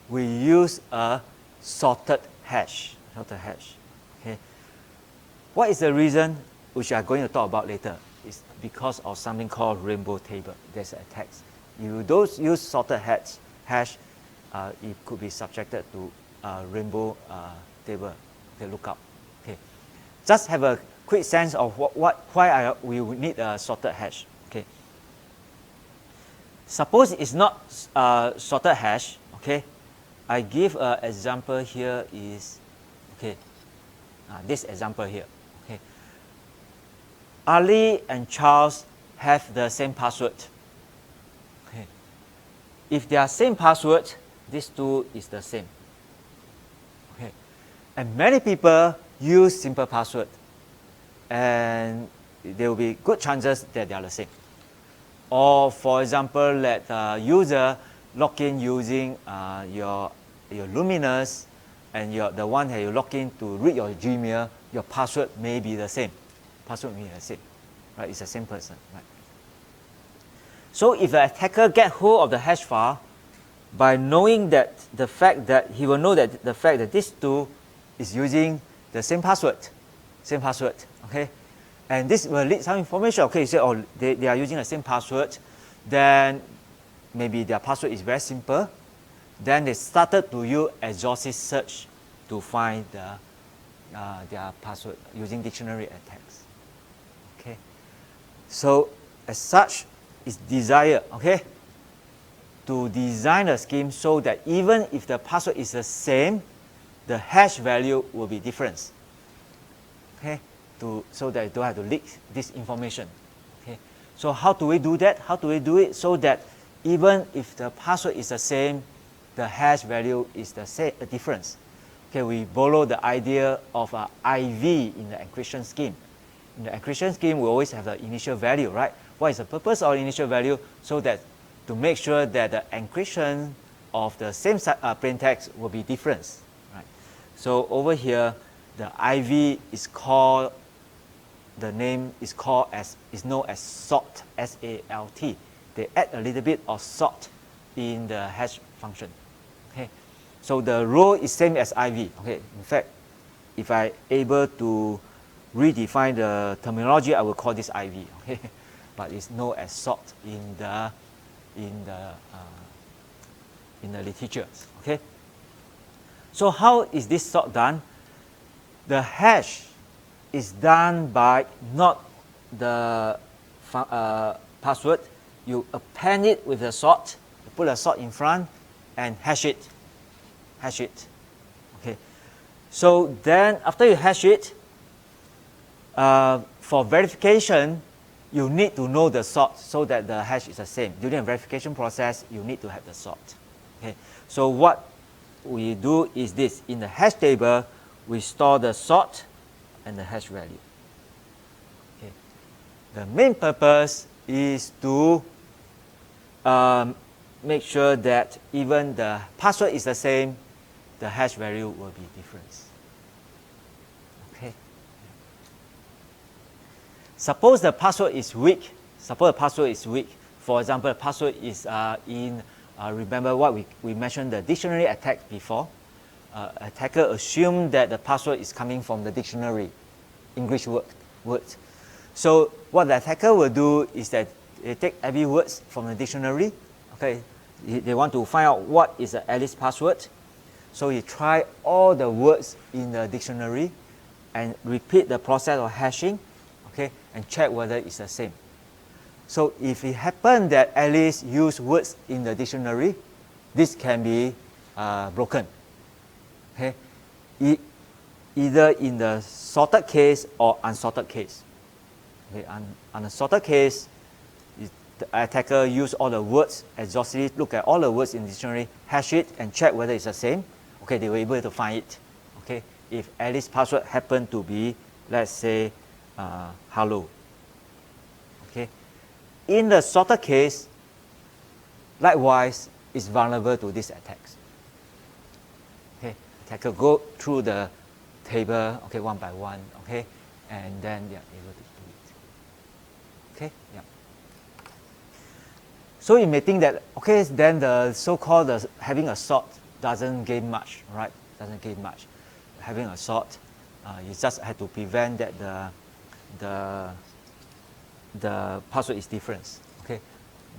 We use a sorted hash. Okay. What is the reason, which we are going to talk about later? It's because of something called rainbow table. There's attacks. You don't use sorted hash, it could be subjected to rainbow table. Okay, lookup. Okay, just have a quick sense of why we need a sorted hash. Okay. Suppose it's not sorted hash. Okay, I give an example here is, okay, this example here. Okay, Ali and Charles have the same password. Okay, if they are same password, these two is the same. Okay, and many people use simple password, and there will be good chances that they are the same. Or for example, let the user log in using your Luminous, and the one that you log in to read your Gmail, your password may be the same. Password may be the same, right? It's the same person, right? So if the attacker get hold of the hash file, by knowing that the fact that he will know that the fact that this two is using the same password, okay, and this will lead some information. Okay, you say, oh, they are using the same password, then maybe their password is very simple. Then they started to use exhaustive search to find their password using dictionary attacks. Okay, so as such, it's desired, okay, to design a scheme so that even if the password is the same, the hash value will be different. Okay, so that you don't have to leak this information. Okay, so how do we do that? How do we do it so that even if the password is the same, the hash value is the same, a difference? Okay, we borrow the idea of IV in the encryption scheme. In the encryption scheme, we always have the initial value, right? What is the purpose of initial value? So that to make sure that the encryption of the same plain text will be different, right? So over here, the IV is called, the name is known as SALT, S-A-L-T. They add a little bit of salt in the hash function. Okay, so the role is same as IV. Okay, in fact, if I able to redefine the terminology, I will call this IV. Okay, but it's known as salt in the literature. Okay, so how is this sort done? The hash is done by not the password. You append it with the sort, you put a sort in front, and hash it. Okay, so then after you hash it, for verification, you need to know the sort so that the hash is the same. During the verification process, you need to have the sort. Okay, so what we do is this: in the hash table, we store the sort and the hash value. Okay, the main purpose is to make sure that even the password is the same, the hash value will be different. Okay. Suppose the password is weak. For example, the password is remember what we mentioned the dictionary attack before. Attacker assume that the password is coming from the dictionary, English words. So what the attacker will do is that they take every word from the dictionary. Okay, they want to find out what is the Alice password. So he try all the words in the dictionary and repeat the process of hashing, okay, and check whether it's the same. So if it happens that Alice used words in the dictionary, this can be broken. Okay, either in the sorted case or unsorted case. Okay, on a sorted case, the attacker use all the words, exhaustively look at all the words in the dictionary, hash it, and check whether it's the same. Okay, they were able to find it. Okay, if Alice's password happened to be, let's say, hello. Okay, in the sorted case, likewise, is vulnerable to these attacks. Okay, attacker go through the table, okay, one by one, okay, and then they are able to do it. Okay, yeah. So you may think that, okay, then the so-called having a sort doesn't gain much, right? Doesn't gain much. Having a sort, you just have to prevent that the password is different. Okay,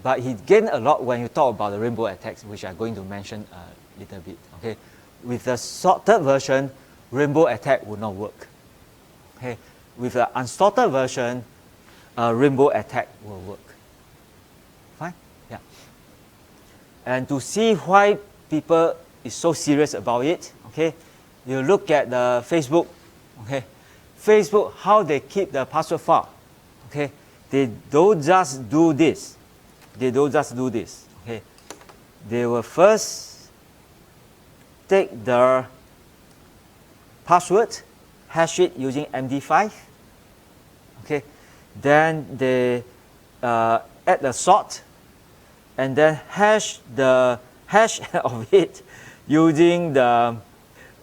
but he gained a lot when you talk about the rainbow attacks, which I'm going to mention a little bit. Okay, with the sorted version, rainbow attack would not work. Okay, with the unsorted version, rainbow attack will work. Fine, yeah. And to see why people is so serious about it. Okay, you look at the Facebook. Okay, Facebook, how they keep the password file. Okay, they don't just do this. They don't just do this. Okay, they will first take the password, hash it using MD5. Okay, then they add the sort, and then hash the hash of it using the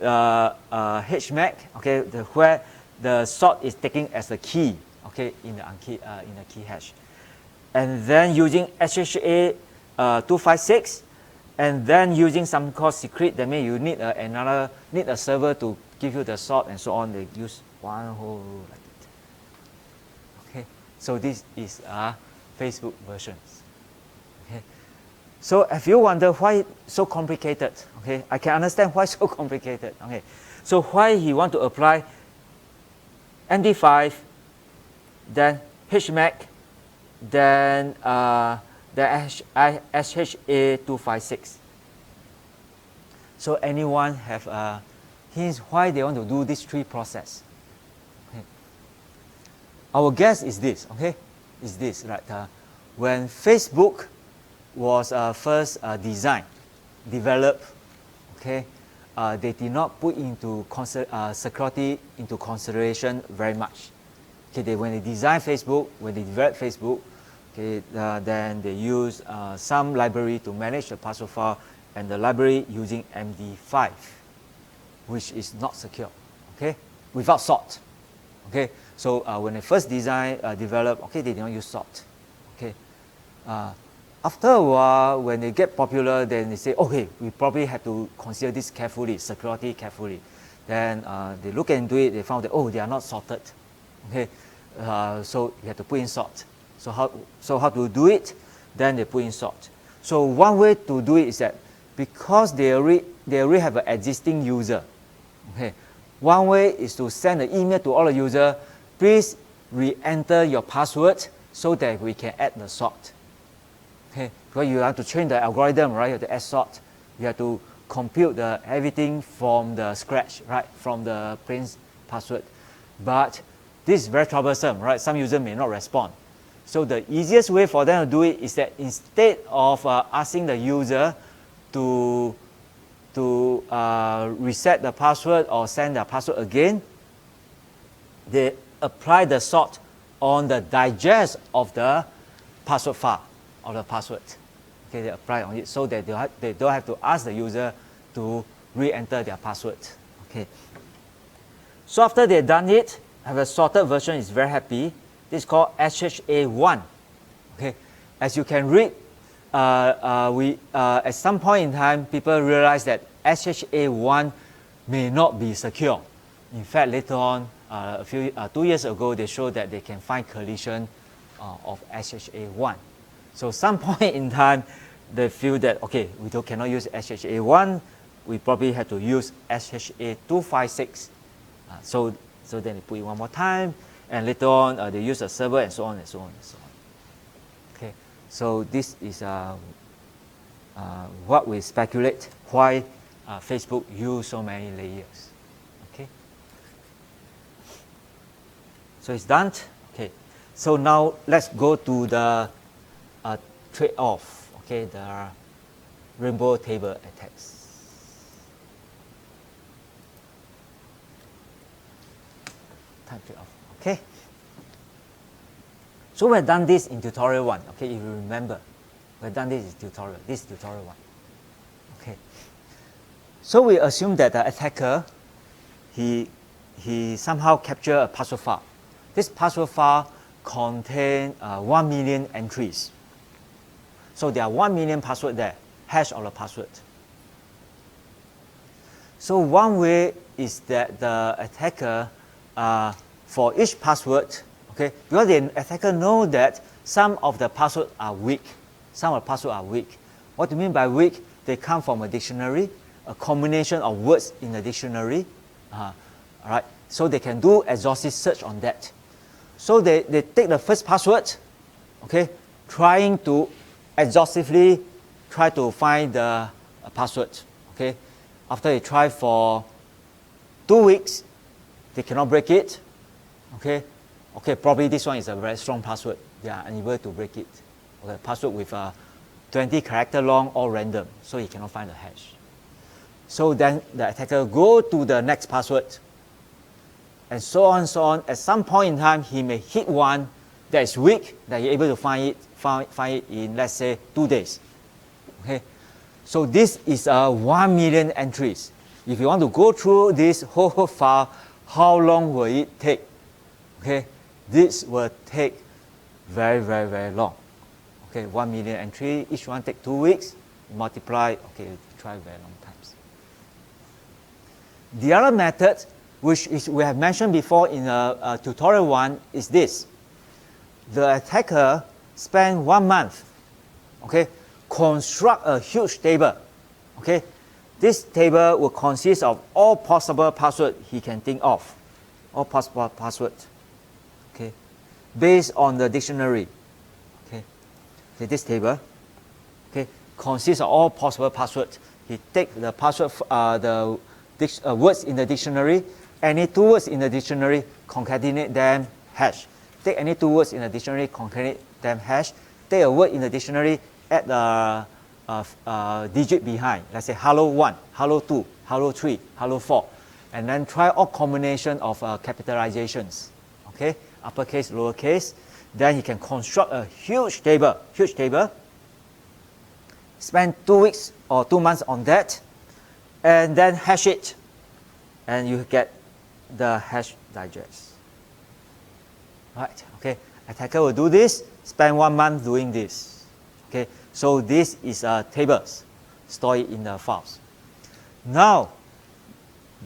HMAC. Okay, where the sort is taken as a key. Okay, in the key hash, and then using SHA 256, and then using something called secret. That means you need a server to give you the sort and so on. They use one whole rule like that. Okay, so this is Facebook versions. Okay, so if you wonder why so complicated, okay, I can understand why so complicated. Okay, so why he want to apply MD5, then HMAC, then the SHA 256. So anyone have hints why they want to do this three process? Okay. Our guess is this. Okay, is this right? When Facebook was first designed, developed, okay, they did not put into security into consideration very much. Okay, when they designed Facebook, when they developed Facebook, okay, then they use some library to manage the password file, and the library using MD5, which is not secure. Okay, without sort. Okay, so when they first developed, okay, they did not use sort. Okay, after a while, when they get popular, then they say, okay, we probably have to consider this carefully, security carefully. Then they look into it, they found that, oh, they are not sorted. Okay, so you have to put in sort. So how to do it? Then they put in sort. So one way to do it is that because they already have an existing user. Okay, one way is to send an email to all the users. Please re-enter your password so that we can add the sort. Okay, because you have to change the algorithm, right? You have to add sort. You have to compute everything from the scratch, right? From the plain password. But this is very troublesome, right? Some users may not respond. So the easiest way for them to do it is that instead of asking the user to reset the password or send the password again, they apply the sort on the digest of the password file of the password. Okay, they apply on it so that they don't have to ask the user to re-enter their password. Okay. So after they've done it, have a sorted version is very happy. This is called SHA1. Okay, as you can read, at some point in time, people realize that SHA1 may not be secure. In fact, later on, 2 years ago, they showed that they can find collision of SHA1. So some point in time, they feel that, okay, we cannot use SHA1, we probably have to use SHA 256. So then they put it one more time, and later on they use a server and so on and so on and so on. Okay, so this is what we speculate why Facebook use so many layers. Okay, so it's done. Okay, so now let's go to the trade-off. Okay, the rainbow table attacks. Trade-off. Okay. So we've done this in tutorial 1. Okay, if you remember, we've done this in tutorial. This is tutorial 1. Okay. So we assume that the attacker he somehow captured a password file. This password file contains 1 million entries. So there are 1 million passwords there, hash of the password. So one way is that the attacker, for each password, okay, because the attacker knows that some of the passwords are weak. Some of the passwords are weak. What do you mean by weak? They come from a dictionary, a combination of words in a dictionary. All right, so they can do exhaustive search on that. So they take the first password, okay, trying to exhaustively try to find the password. Okay, After they try for 2 weeks, they cannot break it. Okay, probably this one is a very strong password. They are unable to break it. Okay, password with 20 character long or random, so he cannot find the hash. So then the attacker go to the next password, and so on, so on. At some point in time, he may hit one that is weak, that he's able to find it in, let's say, 2 days. Okay, so this is 1 million entries. If you want to go through this whole file, how long will it take? Okay, this will take very, very, very long. Okay, 1 million entry, each one take 2 weeks, multiply, okay, try very long times. The other method, which is we have mentioned before in tutorial 1, is this. The attacker spend 1 month, okay, construct a huge table. Okay, this table will consist of all possible passwords he can think of, all possible passwords. Okay, based on the dictionary. Okay, this table, okay, consists of all possible passwords. He take the password, words in the dictionary, any 2 words in the dictionary, concatenate them, hash. Take any 2 words in the dictionary, concatenate them, hash. Take a word in the dictionary, add the digit behind. Let's say hello 1, hello 2, hello 3, hello 4. And then try all combination of capitalizations. Okay, uppercase, lowercase. Then he can construct a huge table. Spend 2 weeks or 2 months on that, and then hash it, and you get the hash digest. Right? Okay. Attacker will do this. Spend 1 month doing this. Okay. So this is tables. Store it in the files. Now,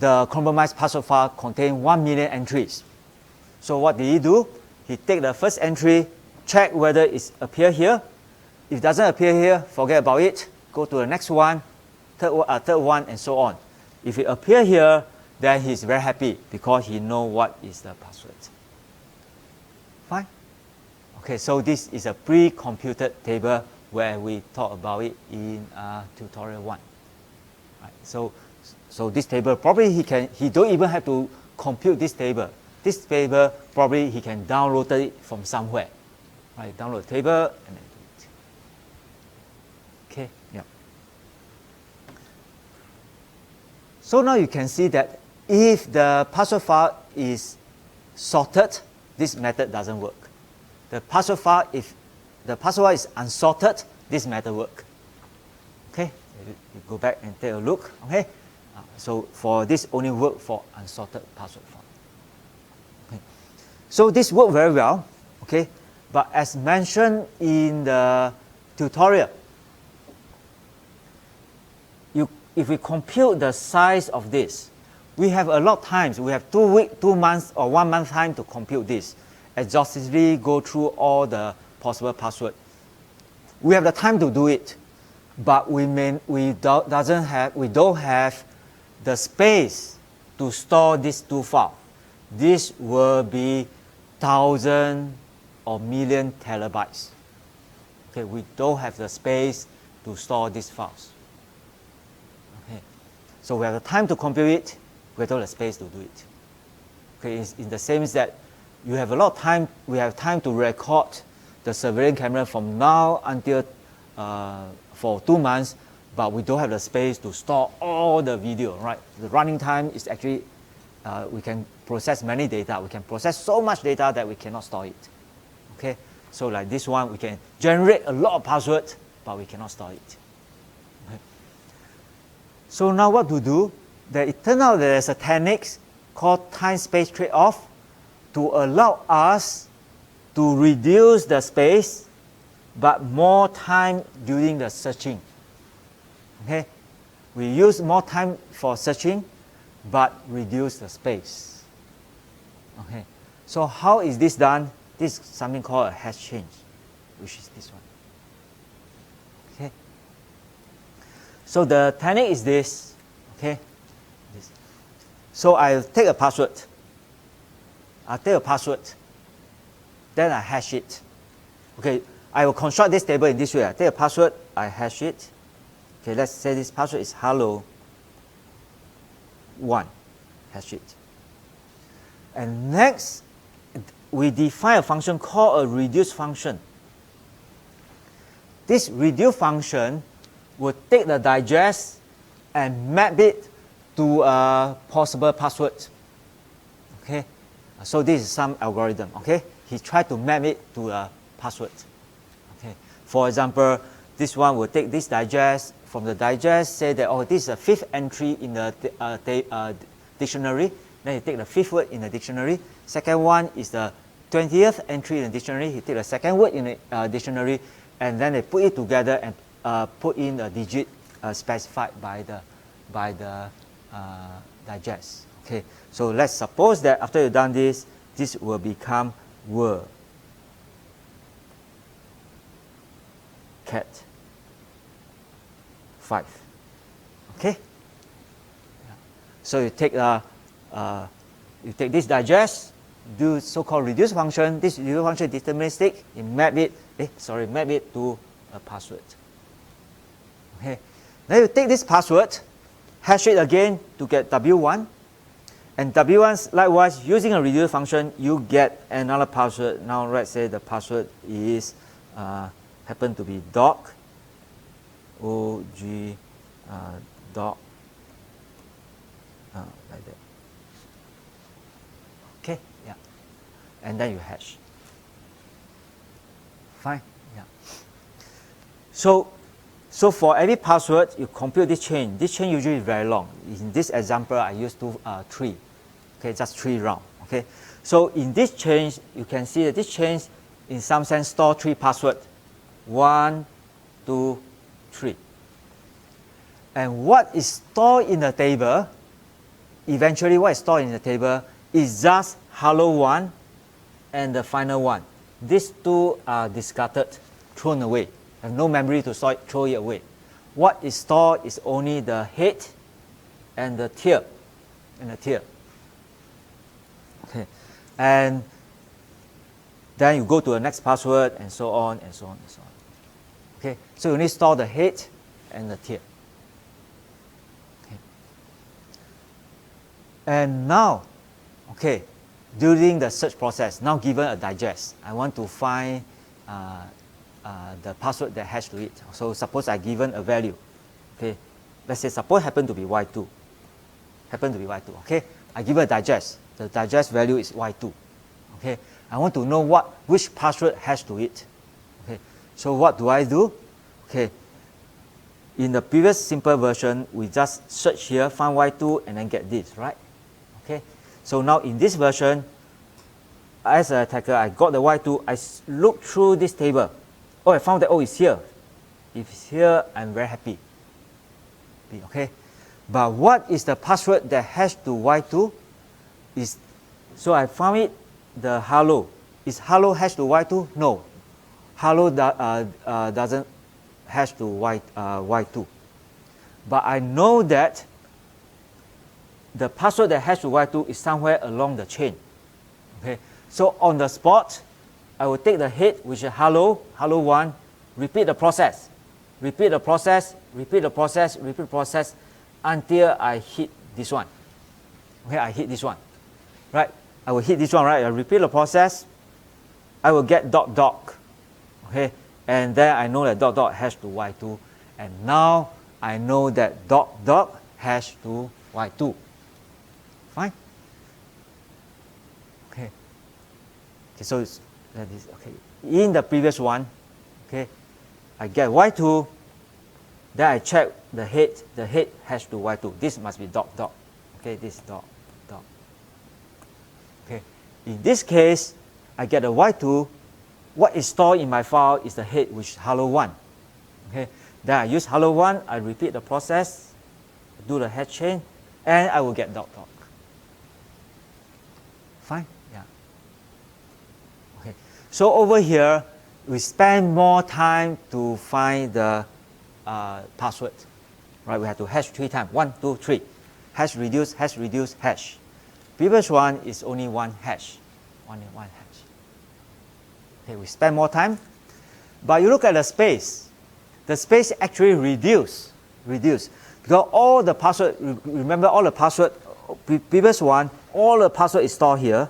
the compromised password file contains 1 million entries. So what did he do? He take the first entry, check whether it appears here. If it doesn't appear here, forget about it. Go to the next one, third one, and so on. If it appears here, then he's very happy because he knows what is the password. Fine? Okay, so this is a pre-computed table where we talk about it in tutorial 1. Right, so this table, probably he don't even have to compute this table. This table, probably he can download it from somewhere. Right, download the table and then do it. Okay, yeah. So now you can see that if the password file is sorted, this method doesn't work. The password file, if the password is unsorted, this method works. Okay, you go back and take a look. Okay, so for this only work for unsorted password file. Okay. So this worked very well. Okay, but as mentioned in the tutorial, if we compute the size of this, we have a lot of times. We have 2 months or 1 month time to compute this, exhaustively go through all the possible passwords. We have the time to do it, but we don't have the space to store these 2 files. This will be 1,000 or million terabytes. Okay, we don't have the space to store these files. Okay, so we have the time to compute it. We don't have the space to do it. Okay, it's in the sense that you have a lot of time. We have time to record the surveillance camera from now until for 2 months, but we don't have the space to store all the video. Right, the running time is actually we can process many data. We can process so much data that we cannot store it. Okay, so like this one, we can generate a lot of passwords, but we cannot store it. Okay. So now what to do? It turned out there's a technique called time-space trade-off to allow us to reduce the space, but more time during the searching. Okay, we use more time for searching, but reduce the space. Okay, so how is this done? This is something called a hash change, which is this one. Okay, so the technique is this. Okay, this. So I'll take a password. Then I hash it. Okay, I will construct this table in this way. I take a password, I hash it. Okay, let's say this password is hello. 1, hash it. And next, we define a function called a reduce function. This reduce function will take the digest and map it to a possible password. Okay, so this is some algorithm. Okay, he tried to map it to a password. Okay, for example, this one will take this digest. From the digest, say that, oh, this is the 5th entry in the dictionary. Then you take the 5th word in the dictionary. Second one is the 20th entry in the dictionary. You take the second word in the dictionary, and then they put it together and put in a digit specified by the digest. Okay, so let's suppose that after you've done this, this will become word cat 5. Okay, yeah. So you take this digest, do so-called reduce function. This reduce function is deterministic. You map it to a password. Okay, then you take this password, hash it again to get W1, and W1 likewise using a reduce function, you get another password. Now let's say the password is happen to be doc OG doc like that. Okay, yeah, and then you hash. Fine, yeah. So for every password, you compute this chain. This chain usually is very long. In this example, I used 3. Okay, just 3 rounds. Okay, so in this chain, you can see that this chain, in some sense, store 3 passwords. 1, 2, 3. And what is stored in the table, eventually what is stored in the table is just hello 1 and the final one. These 2 are discarded, thrown away. Have no memory to store it, throw it away. What is stored is only the head and the tail. Okay, and then you go to the next password and so on and so on and so on. Okay, so you need to store the head and the tail. Okay. And now, okay, during the search process, now given a digest, I want to find the password that has to it. So suppose I given a value. Okay, let's say suppose happen to be y2. Okay, I give a digest. The digest value is y2. Okay, I want to know which password has to it. Okay, so what do I do? Okay, in the previous simple version, we just search here, find y2, and then get this, right? Okay, so now in this version, as an attacker, I got the y2. I look through this table. Oh, I found that, oh, it's here. If it's here, I'm very happy. Okay, but what is the password that has to y2? So I found it, the hello. Is hello hash to y2? No. Hello doesn't hash to y2. But I know that the password that hash to y2 is somewhere along the chain. Okay, so on the spot, I will take the head, which is hello 1, repeat the process, until I hit this one. Okay, I hit this one. Right? I will hit this one, right? I repeat the process. I will get doc. Okay? And then I know that doc hash to y2. And now I know that doc hash to y2. Fine? Okay. Okay, so it's that is okay. In the previous one, okay, I get y2. Then I check the head hash to y2. This must be doc. Okay, this doc. Okay, in this case, I get a y2. What is stored in my file is the head, which is hello 1. Okay, then I use hello 1. I repeat the process, do the head chain, and I will get doc. Fine, yeah. Okay, so over here, we spend more time to find the password. Right, we have to hash 3 times. 1, 2, 3. Hash reduce, hash. Previous one is only 1 hash. Only 1 hash. Okay, we spend more time. But you look at the space. The space actually reduce. Because all the password, remember all the password previous one, all the password is stored here.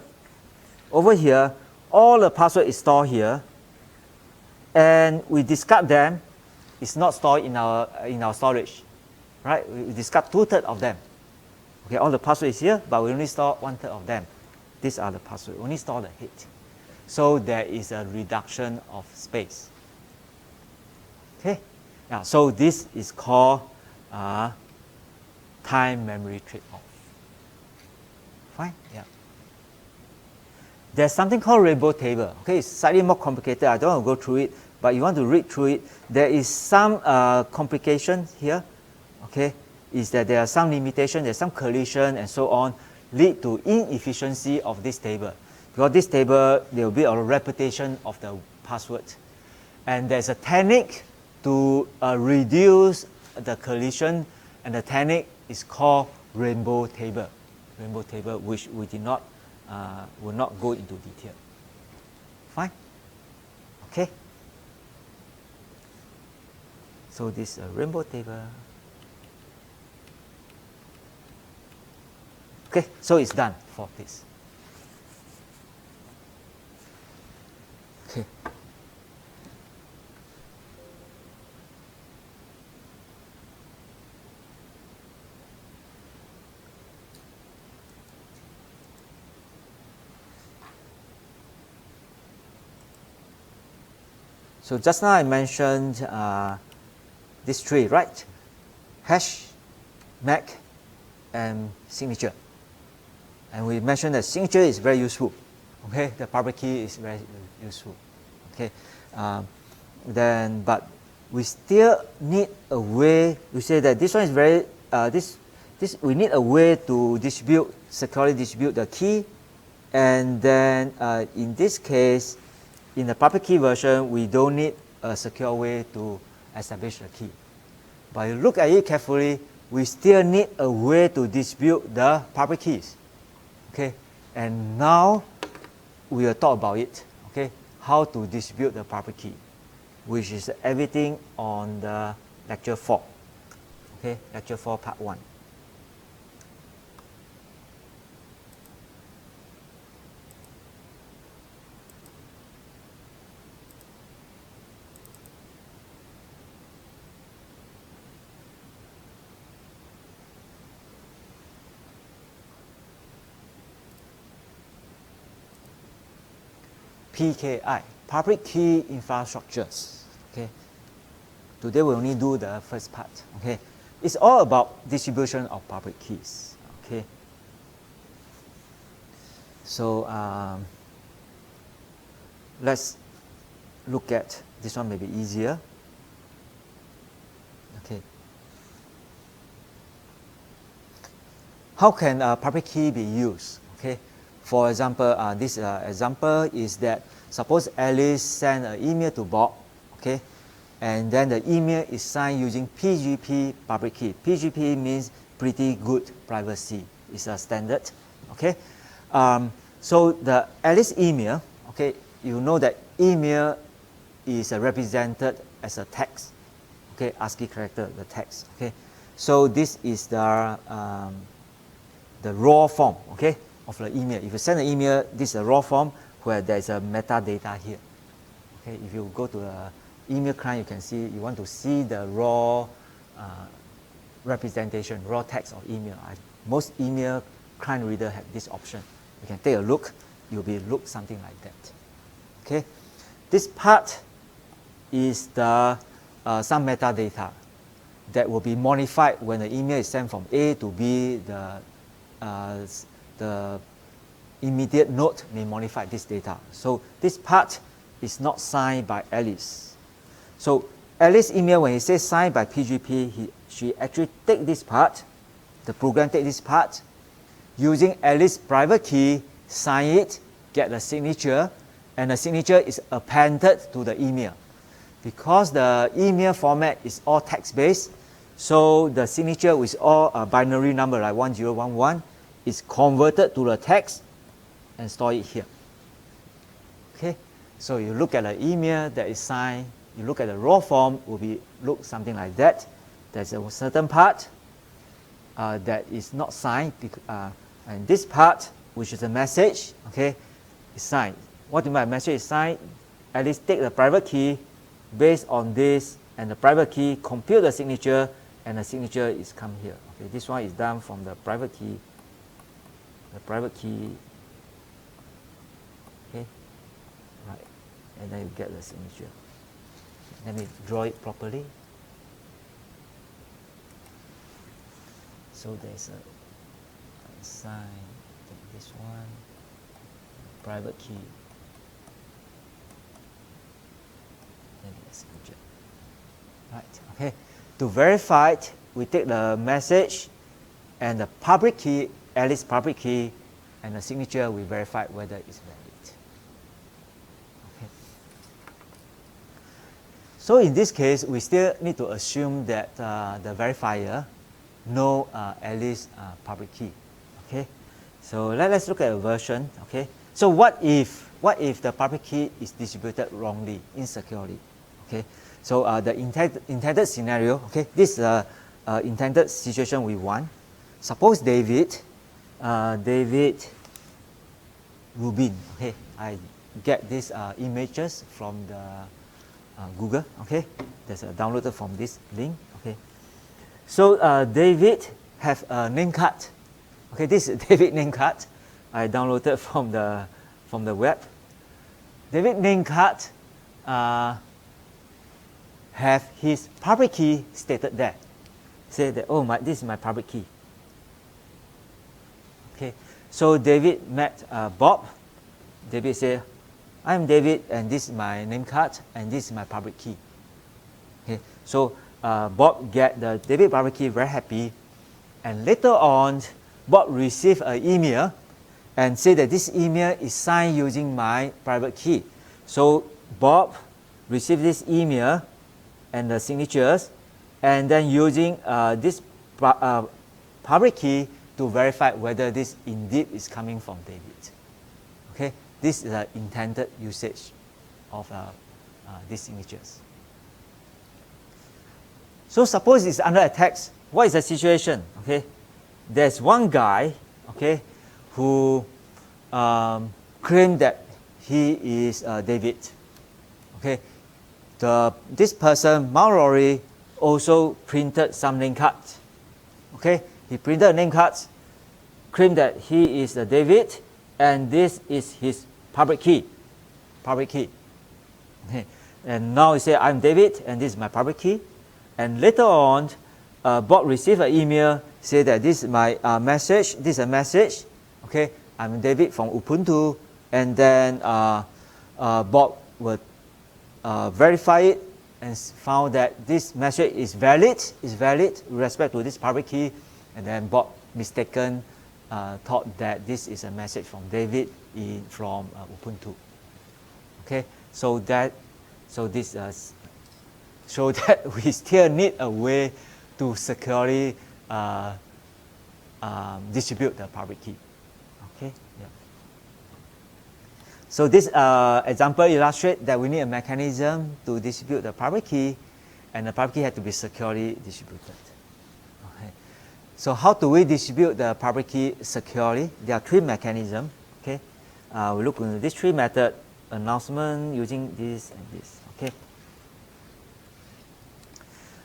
Over here, all the password is stored here, and we discard them. It's not stored in our storage, right? We discard 2/3 of them. Okay, all the password is here, but we only store 1/3 of them. These are the password. We only store the head. So there is a reduction of space. Okay, yeah. So this is called time memory trade-off. Fine, yeah. There's something called rainbow table. Okay, it's slightly more complicated. I don't want to go through it, but you want to read through it. There is some complication here. Okay, is that there are some limitations, there's some collision and so on, lead to inefficiency of this table. Because this table, there will be a repetition of the password. And there's a technique to reduce the collision, and the technique is called rainbow table. Rainbow table, which we did not, will not go into detail. Fine? Okay? So this rainbow table. Okay, so it's done for this. Okay. So just now I mentioned these three, right? Hash, MAC, and signature. And we mentioned that signature is very useful. Okay, the public key is very useful. Okay, but we still need a way. We say that this one is very we need a way to securely distribute the key, and then in this case, in the public key version, we don't need a secure way to establish the key. But you look at it carefully, we still need a way to distribute the public keys. Okay, and now we will talk about it. Okay, how to distribute the public key, which is everything on the lecture 4. Okay, lecture 4, part 1. PKI, public key infrastructures. Okay, today we only do the first part. Okay, it's all about distribution of public keys. Okay, so let's look at this one. Maybe easier. Okay, how can a public key be used? Okay. For example, this example is that suppose Alice sent an email to Bob, okay, and then the email is signed using PGP public key. PGP means pretty good privacy. It's a standard, okay. So the Alice email, okay, you know that email is represented as a text, okay, ASCII character, the text, okay. So this is the raw form, okay, of the email. If you send an email, this is a raw form where there is a metadata here. Okay, if you go to the email client, you can see, you want to see the raw representation, raw text of email. Most email client reader have this option. You can take a look, you'll be look something like that. Okay, this part is the some metadata that will be modified when the email is sent from A to B. The immediate node may modify this data. So this part is not signed by Alice. So Alice email, when he says signed by PGP, she actually take this part, the program take this part, using Alice's private key, sign it, get the signature, and the signature is appended to the email. Because the email format is all text-based, so the signature is all a binary number like 1011, is converted to the text and store it here. Okay, so you look at the email that is signed, you look at the raw form, will be look something like that. There's a certain part, that is not signed, and this part, which is a message, okay, is signed. What do you mean by message is signed? At least take the private key based on this, and the private key compute the signature, and the signature is come here. Okay, this one is done from the private key. The private key. Okay, right, and then you get the signature. Let me draw it properly. So there's a sign. Take this one. Private key. And the signature. Right. Okay. To verify it, we take the message and the public key, Alice public key, and the signature. We verify whether it's valid. Okay. So in this case, we still need to assume that the verifier know Alice public key. Okay. So let's look at a version. Okay. So what if the public key is distributed wrongly, insecurely? Okay. So the intended scenario. Okay. This is the intended situation we want. Suppose David Rubin. Okay. I get these images from the Google. Okay. There's a downloaded from this link. Okay. So David have a name card. Okay, this is David name card. I downloaded from the web. David name card have his public key stated there. Say that, oh, this is my public key. Okay, so David met Bob. David said, I'm David, and this is my name card, and this is my public key. Okay, so Bob get the David public key, very happy, and later on, Bob received an email and said that this email is signed using my private key. So Bob received this email and the signatures, and then using this public key to verify whether this indeed is coming from David. Okay, this is the intended usage of these signatures. So suppose it's under attack. What is the situation? Okay, there's one guy, okay, who claimed that he is David. Okay, this person, Mallory, also printed some name cards. Okay, he printed a name cards, claimed that he is David, and this is his public key. Public key. Okay. And now he said, I'm David, and this is my public key. And later on, Bob received an email, say that this is my message. This is a message. Okay, I'm David from Ubuntu, and then Bob would verify it and found that this message is valid with respect to this public key, and then Bob mistaken thought that this is a message from David from Ubuntu. Okay, so that we still need a way to securely distribute the public key. Okay, yeah. So this example illustrates that we need a mechanism to distribute the public key, and the public key had to be securely distributed. Okay. So how do we distribute the public key securely? There are three mechanisms. Okay, we look into these three methods: announcement using this and this. Okay.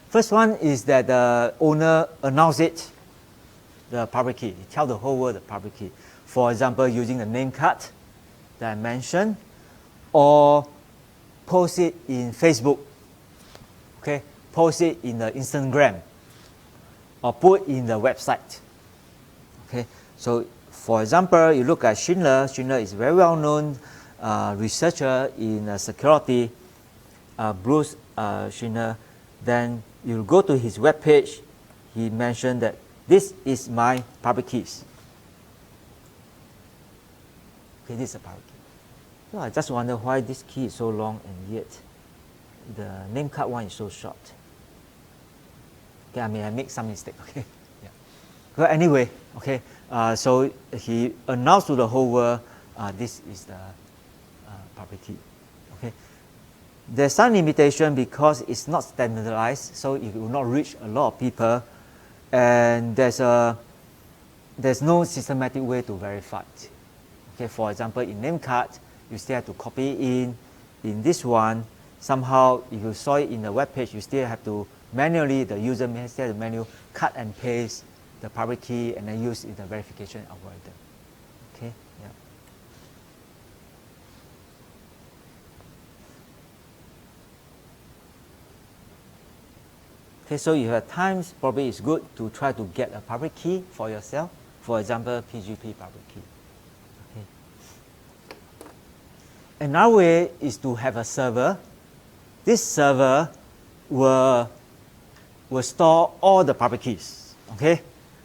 First one is that the owner announce it, the public key. He tell the whole world the public key. For example, using the name card that I mentioned, or post it in Facebook. Okay, post it in the Instagram, or put in the website. Okay, so for example, you look at Schindler. Schindler is very well known researcher in security. Bruce Schindler. Then you go to his web page. He mentioned that this is my public keys. Okay, this is a public key. So I just wonder why this key is so long and yet the name card one is so short. Okay, I mean I make some mistake. Okay, yeah. But anyway, okay. So he announced to the whole world, this is the public key. Okay. There's some limitation because it's not standardized, so it will not reach a lot of people. and there's no systematic way to verify it. Okay, for example, in name card, you still have to copy in this one. Somehow, if you saw it in the web page, you still have to manually, the user may still have to manually cut and paste the public key and then use in the verification algorithm. Okay, yeah. Okay, so you have times, probably it's good to try to get a public key for yourself. For example, PGP public key. Okay. Another way is to have a server. This server will store all the public keys. Okay.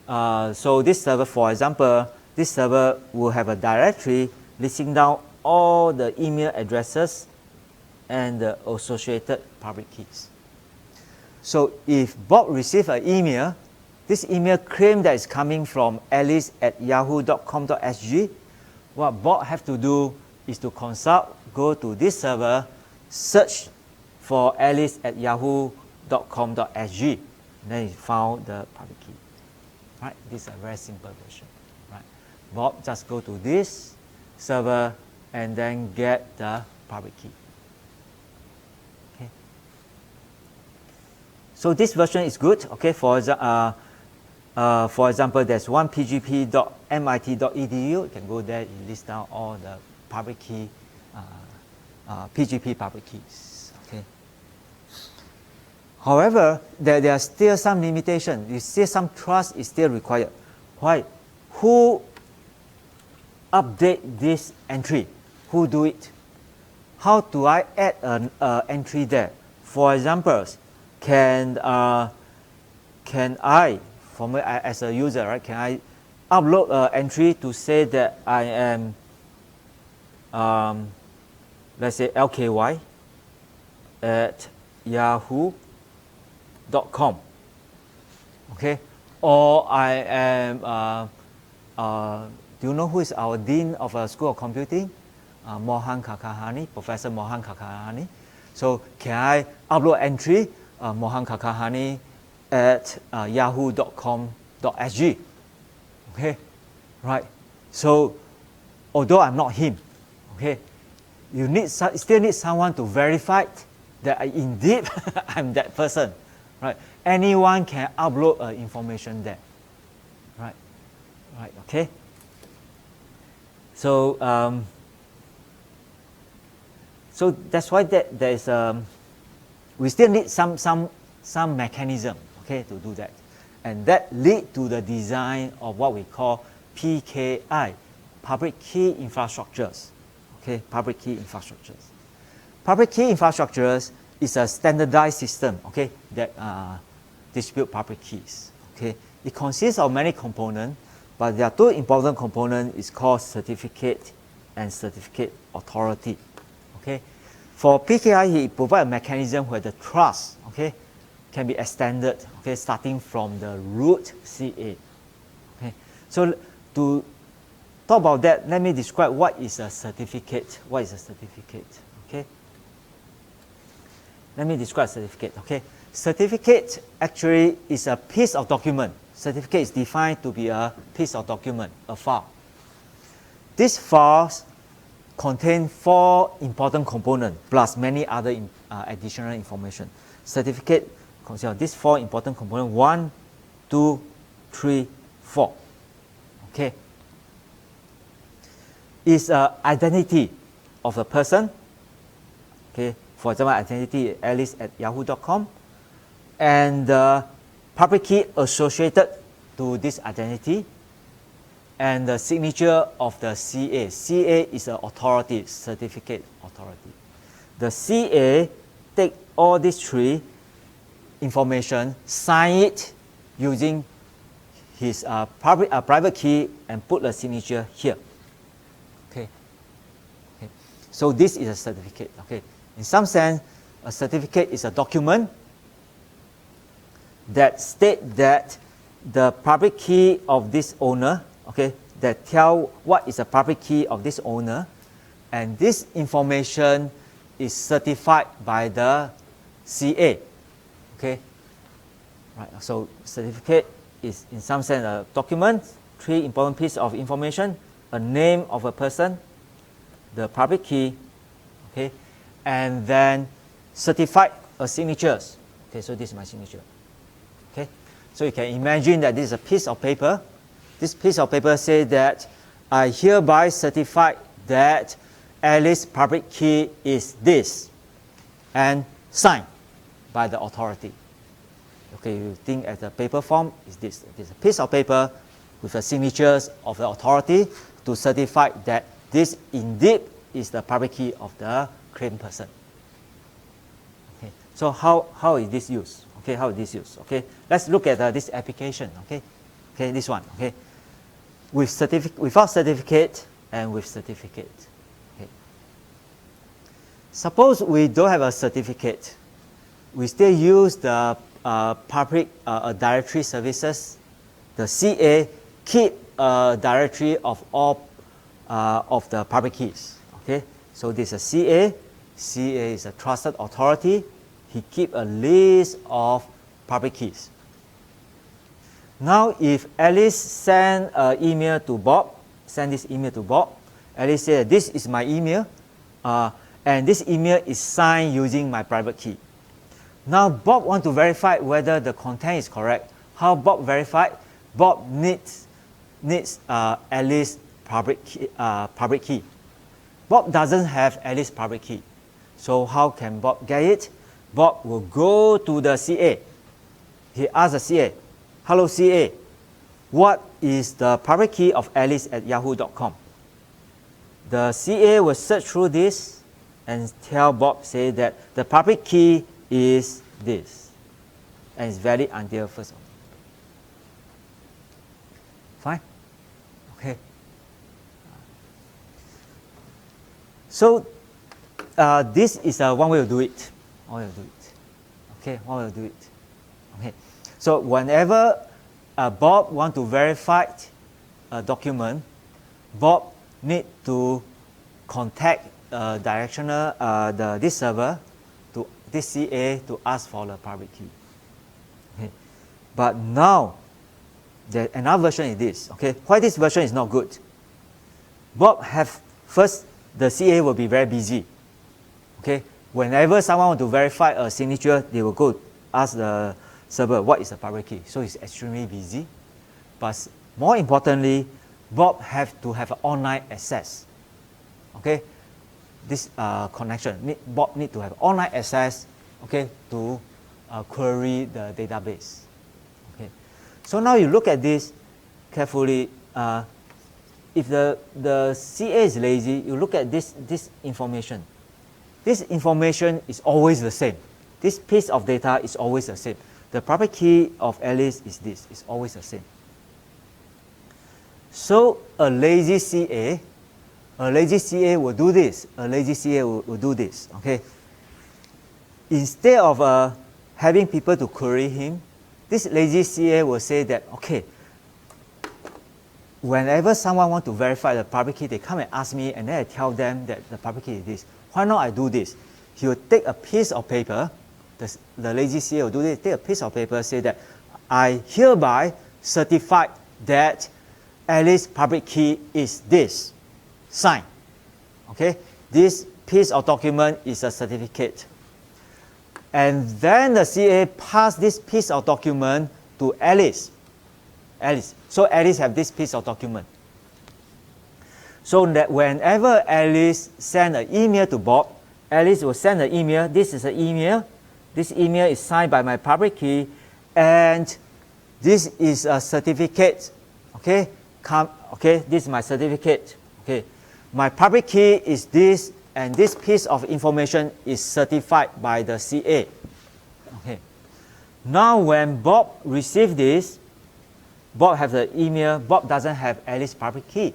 So this server, for example, this server will have a directory listing down all the email addresses and the associated public keys. So if Bob receives an email, this email claim that is coming from alice@yahoo.com.sg, what Bob have to do is to consult, go to this server, search for alice@yahoo.com.sg, and then he found the public key. Right? This is a very simple version. Right? Bob just go to this server and then get the public key. Okay. So this version is good. Okay. For example, there's one pgp.mit.edu. You can go there. It lists down all the public key, PGP public keys. Okay. However, there are still some limitations. You see, some trust is still required. Why? Who update this entry? Who do it? How do I add an entry there? For example, can I, for me as a user, right? Can I upload an entry to say that I am, let's say LKY at yahoo.com, okay? Or I am, do you know who is our Dean of School of Computing? Mohan Kakahani, Professor Mohan Kakahani. So can I upload entry, Mohan Kakahani at yahoo.com.sg, okay? Right, so although I'm not him, okay, you still need someone to verify that indeed I'm that person, right? Anyone can upload information there, right? Right. Okay. So so that's why there is we still need some mechanism, okay, to do that, and that lead to the design of what we call PKI, public key infrastructures. Okay, public key infrastructures. Public key infrastructures is a standardized system, okay, that distribute public keys. Okay, it consists of many components, but there are two important components. It's called certificate and certificate authority. Okay, for PKI, it provides a mechanism where the trust, okay, can be extended, okay, starting from the root CA. Okay, so to talk about that, let me describe what is a certificate. What is a certificate? Okay. Let me describe certificate. Okay. Certificate actually is a piece of document. Certificate is defined to be a piece of document, a file. These files contain 4 important components plus many other additional information. Certificate consists of these 4 important components: 1, 2, 3, 4. Okay. Is identity of the person. Okay, for example, identity alice@yahoo.com, and the public key associated to this identity, and the signature of the CA. CA is an authority, certificate authority. The CA take all these 3 information, sign it using his private key, and put the signature here. Okay. Okay. So this is a certificate. Okay. In some sense, a certificate is a document that states that the public key of this owner, okay, that tell what is the public key of this owner, and this information is certified by the CA. Okay. Right. So certificate is in some sense a document, 3 important pieces of information, a name of a person, the public key, okay, and then certified signatures. Okay, so this is my signature. Okay, so you can imagine that this is a piece of paper. This piece of paper says that I hereby certify that Alice's public key is this, and signed by the authority. Okay, you think as a paper form is this. It is a piece of paper with the signatures of the authority to certify that this indeed is the public key of the claimed person. Okay, so how is this used? Okay, how is this used? Okay, let's look at this application. Okay, okay, this one. Okay, without certificate and with certificate. Okay. Suppose we don't have a certificate, we still use the public directory services. The CA keep a directory of all of the public keys. Okay, so this is a CA. CA is a trusted authority. He keep a list of public keys. Now, if Alice send an email to Bob, send this email to Bob, Alice said, this is my email, and this email is signed using my private key. Now, Bob wants to verify whether the content is correct. How Bob verify? Bob needs Alice's public key. Bob doesn't have Alice's public key. So how can Bob get it? Bob will go to the CA. He asks the CA, hello CA, what is the public key of Alice at yahoo.com? The CA will search through this and tell Bob, say that the public key is this, and it's valid until 1st of May. Fine? Okay. So this is one way to do it. One way to do it. Okay, one way to do it. Okay. So whenever Bob wants to verify a document, Bob need to contact this server, to this CA, to ask for the public key. Okay. But now, another version is this. Okay, why this version is not good? Bob first, the CA will be very busy. Okay, whenever someone wants to verify a signature, they will go ask the server what is the public key. So it's extremely busy. But more importantly, Bob have to have online access. Okay, this connection, Bob need to have online access. Okay, to query the database. Okay, so now you look at this carefully. If the CA is lazy, you look at this information. This information is always the same. This piece of data is always the same. The public key of Alice is this. It's always the same. So a lazy CA will do this. A lazy CA will do this. Okay. Instead of having people to query him, this lazy CA will say that, okay, whenever someone wants to verify the public key, they come and ask me, and then I tell them that the public key is this. Why not I do this? He will take a piece of paper, the lazy CA will do this, take a piece of paper, say that I hereby certify that Alice's public key is this, sign. Okay, this piece of document is a certificate. And then the CA pass this piece of document to Alice. So Alice have this piece of document. So that whenever Alice send an email to Bob, Alice will send an email. This is an email. This email is signed by my public key, and this is a certificate. Okay, this is my certificate. Okay, my public key is this, and this piece of information is certified by the CA. Okay. Now when Bob receives this, Bob has the email. Bob doesn't have Alice's public key,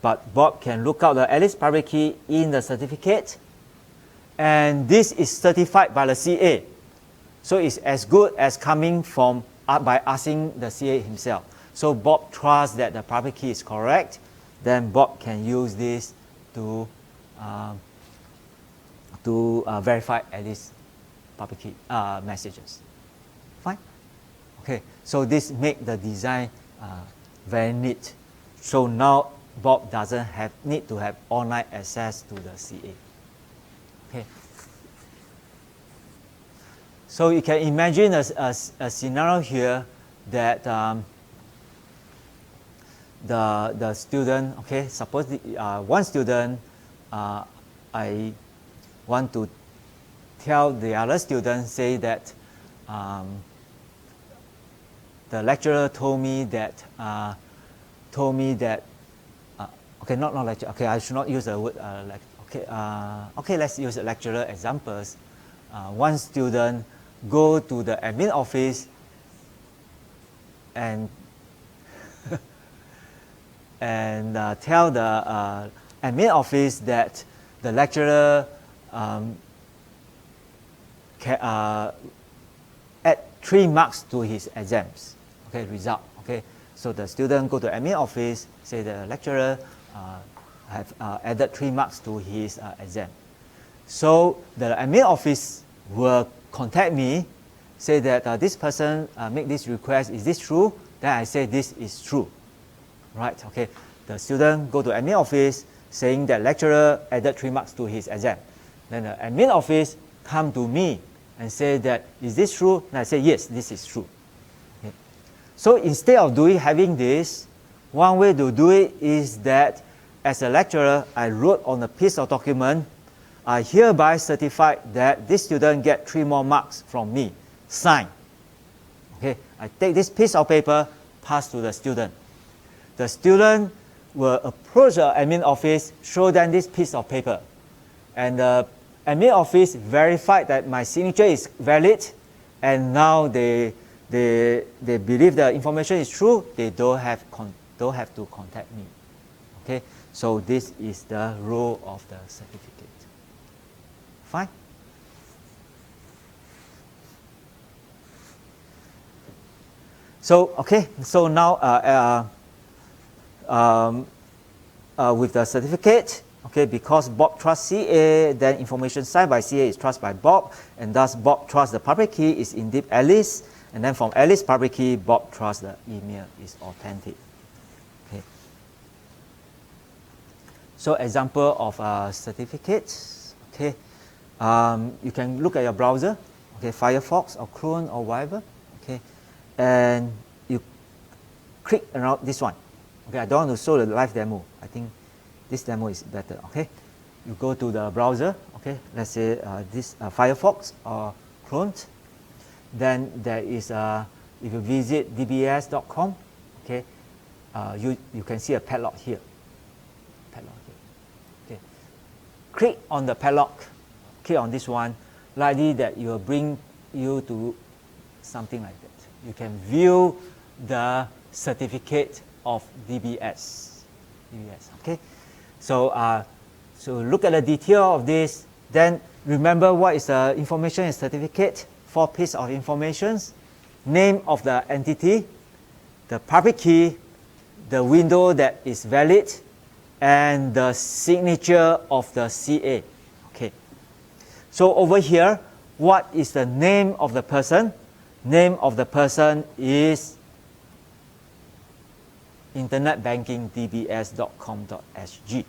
but Bob can look out the Alice public key in the certificate, and this is certified by the CA. So it's as good as coming from by asking the CA himself. So Bob trusts that the public key is correct. Then Bob can use this to verify Alice's public key messages. Fine. Okay, so this make the design very neat. So now Bob doesn't need to have online access to the CA. Okay. So you can imagine a scenario here that the student, okay, suppose one student, I want to tell the other student, say that the lecturer told me that okay, not lecture, okay, I should not use the word okay, let's use lecturer examples. One student go to the admin office and and tell the admin office that the lecturer add 3 marks to his exams, okay, result. Okay, so the student go to admin office, say the lecturer have added 3 marks to his exam. So the admin office will contact me, say that this person make this request, is this true? Then I say this is true, right? Okay, the student go to admin office saying that lecturer added 3 marks to his exam. Then the admin office come to me and say that, is this true? And I say, yes, this is true. Okay. So instead of having this, one way to do it is that as a lecturer, I wrote on a piece of document, I hereby certify that this student get 3 more marks from me, sign. Okay, I take this piece of paper, pass to the student. The student will approach the admin office, show them this piece of paper. And the admin office verified that my signature is valid, and now they believe the information is true, they don't have to contact me. Okay, so this is the role of the certificate. Fine. So okay, so now with the certificate, okay, because Bob trusts CA, then information signed by CA is trusted by Bob, and thus Bob trusts the public key is indeed Alice, and then from Alice public key, Bob trusts the email is authentic. Okay. So example of certificates. Okay, you can look at your browser, okay, Firefox or Chrome or whatever. Okay, and you click around this one. Okay, I don't want to show the live demo. I think this demo is better. Okay, you go to the browser. Okay, let's say this Firefox or Chrome. Then there is if you visit dbs.com, okay, you can see a padlock here. Padlock here. Okay, click on the padlock. Click on this one. Likely that it will bring you to something like that. You can view the certificate of DBS. Okay, so so look at the detail of this. Then remember what is the information in certificate. 4 pieces of information: name of the entity, the public key, the window that is valid, and the signature of the CA. Okay. So over here, what is the name of the person? Name of the person is internet banking dbs.com.sg.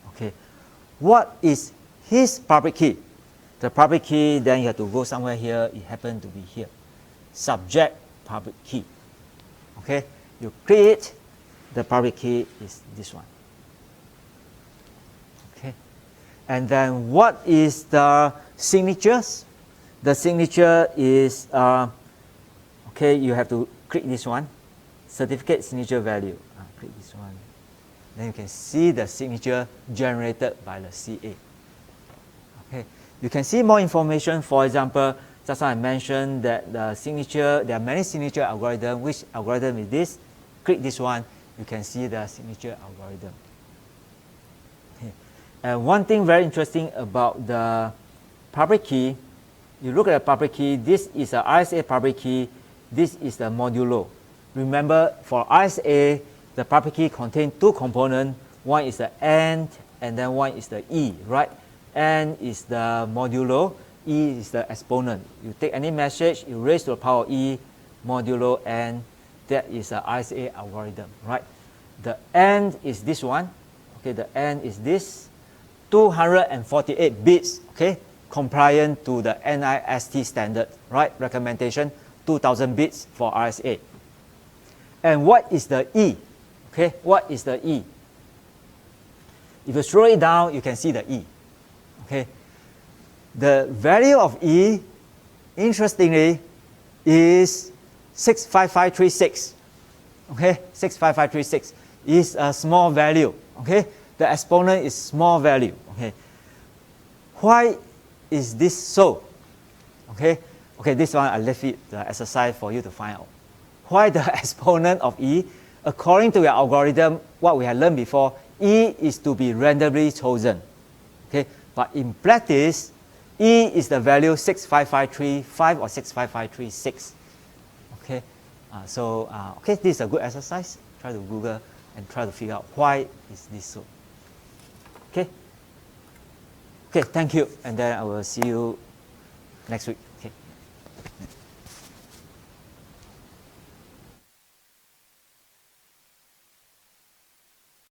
Okay. What is his public key? The public key, then you have to go somewhere here. It happened to be here. Subject public key. Okay. You create the public key is this one. Okay. And then what is the signatures? The signature is okay. You have to click this one. Certificate signature value. Click this one. Then you can see the signature generated by the CA. Okay. You can see more information. For example, just now I mentioned that the signature, there are many signature algorithms. Which algorithm is this? Click this one. You can see the signature algorithm. Okay. And one thing very interesting about the public key, you look at the public key, this is a RSA public key, this is the modulo. Remember, for RSA, the public key contains 2 components. One is the AND, and then one is the E, right? AND is the modulo, E is the exponent. You take any message, you raise to the power of E modulo n. That is a RSA algorithm, right? The n is this one. Okay, the n is this 248 bits. Okay, compliant to the NIST standard, right? Recommendation 2000 bits for RSA. And what is the E? Okay, what is the E? If you scroll it down, you can see the E. Okay, the value of E, interestingly, is 65536. Okay, 65536 is a small value. Okay, the exponent is small value. Okay, why is this so? Okay, this one I left it the exercise for you to find out. Why the exponent of E, according to your algorithm, what we had learned before, E is to be randomly chosen. Okay, but in practice, E is the value 65535 or 65536. Okay, okay, this is a good exercise. Try to Google and try to figure out why is this so. Okay, thank you, and then I will see you next week.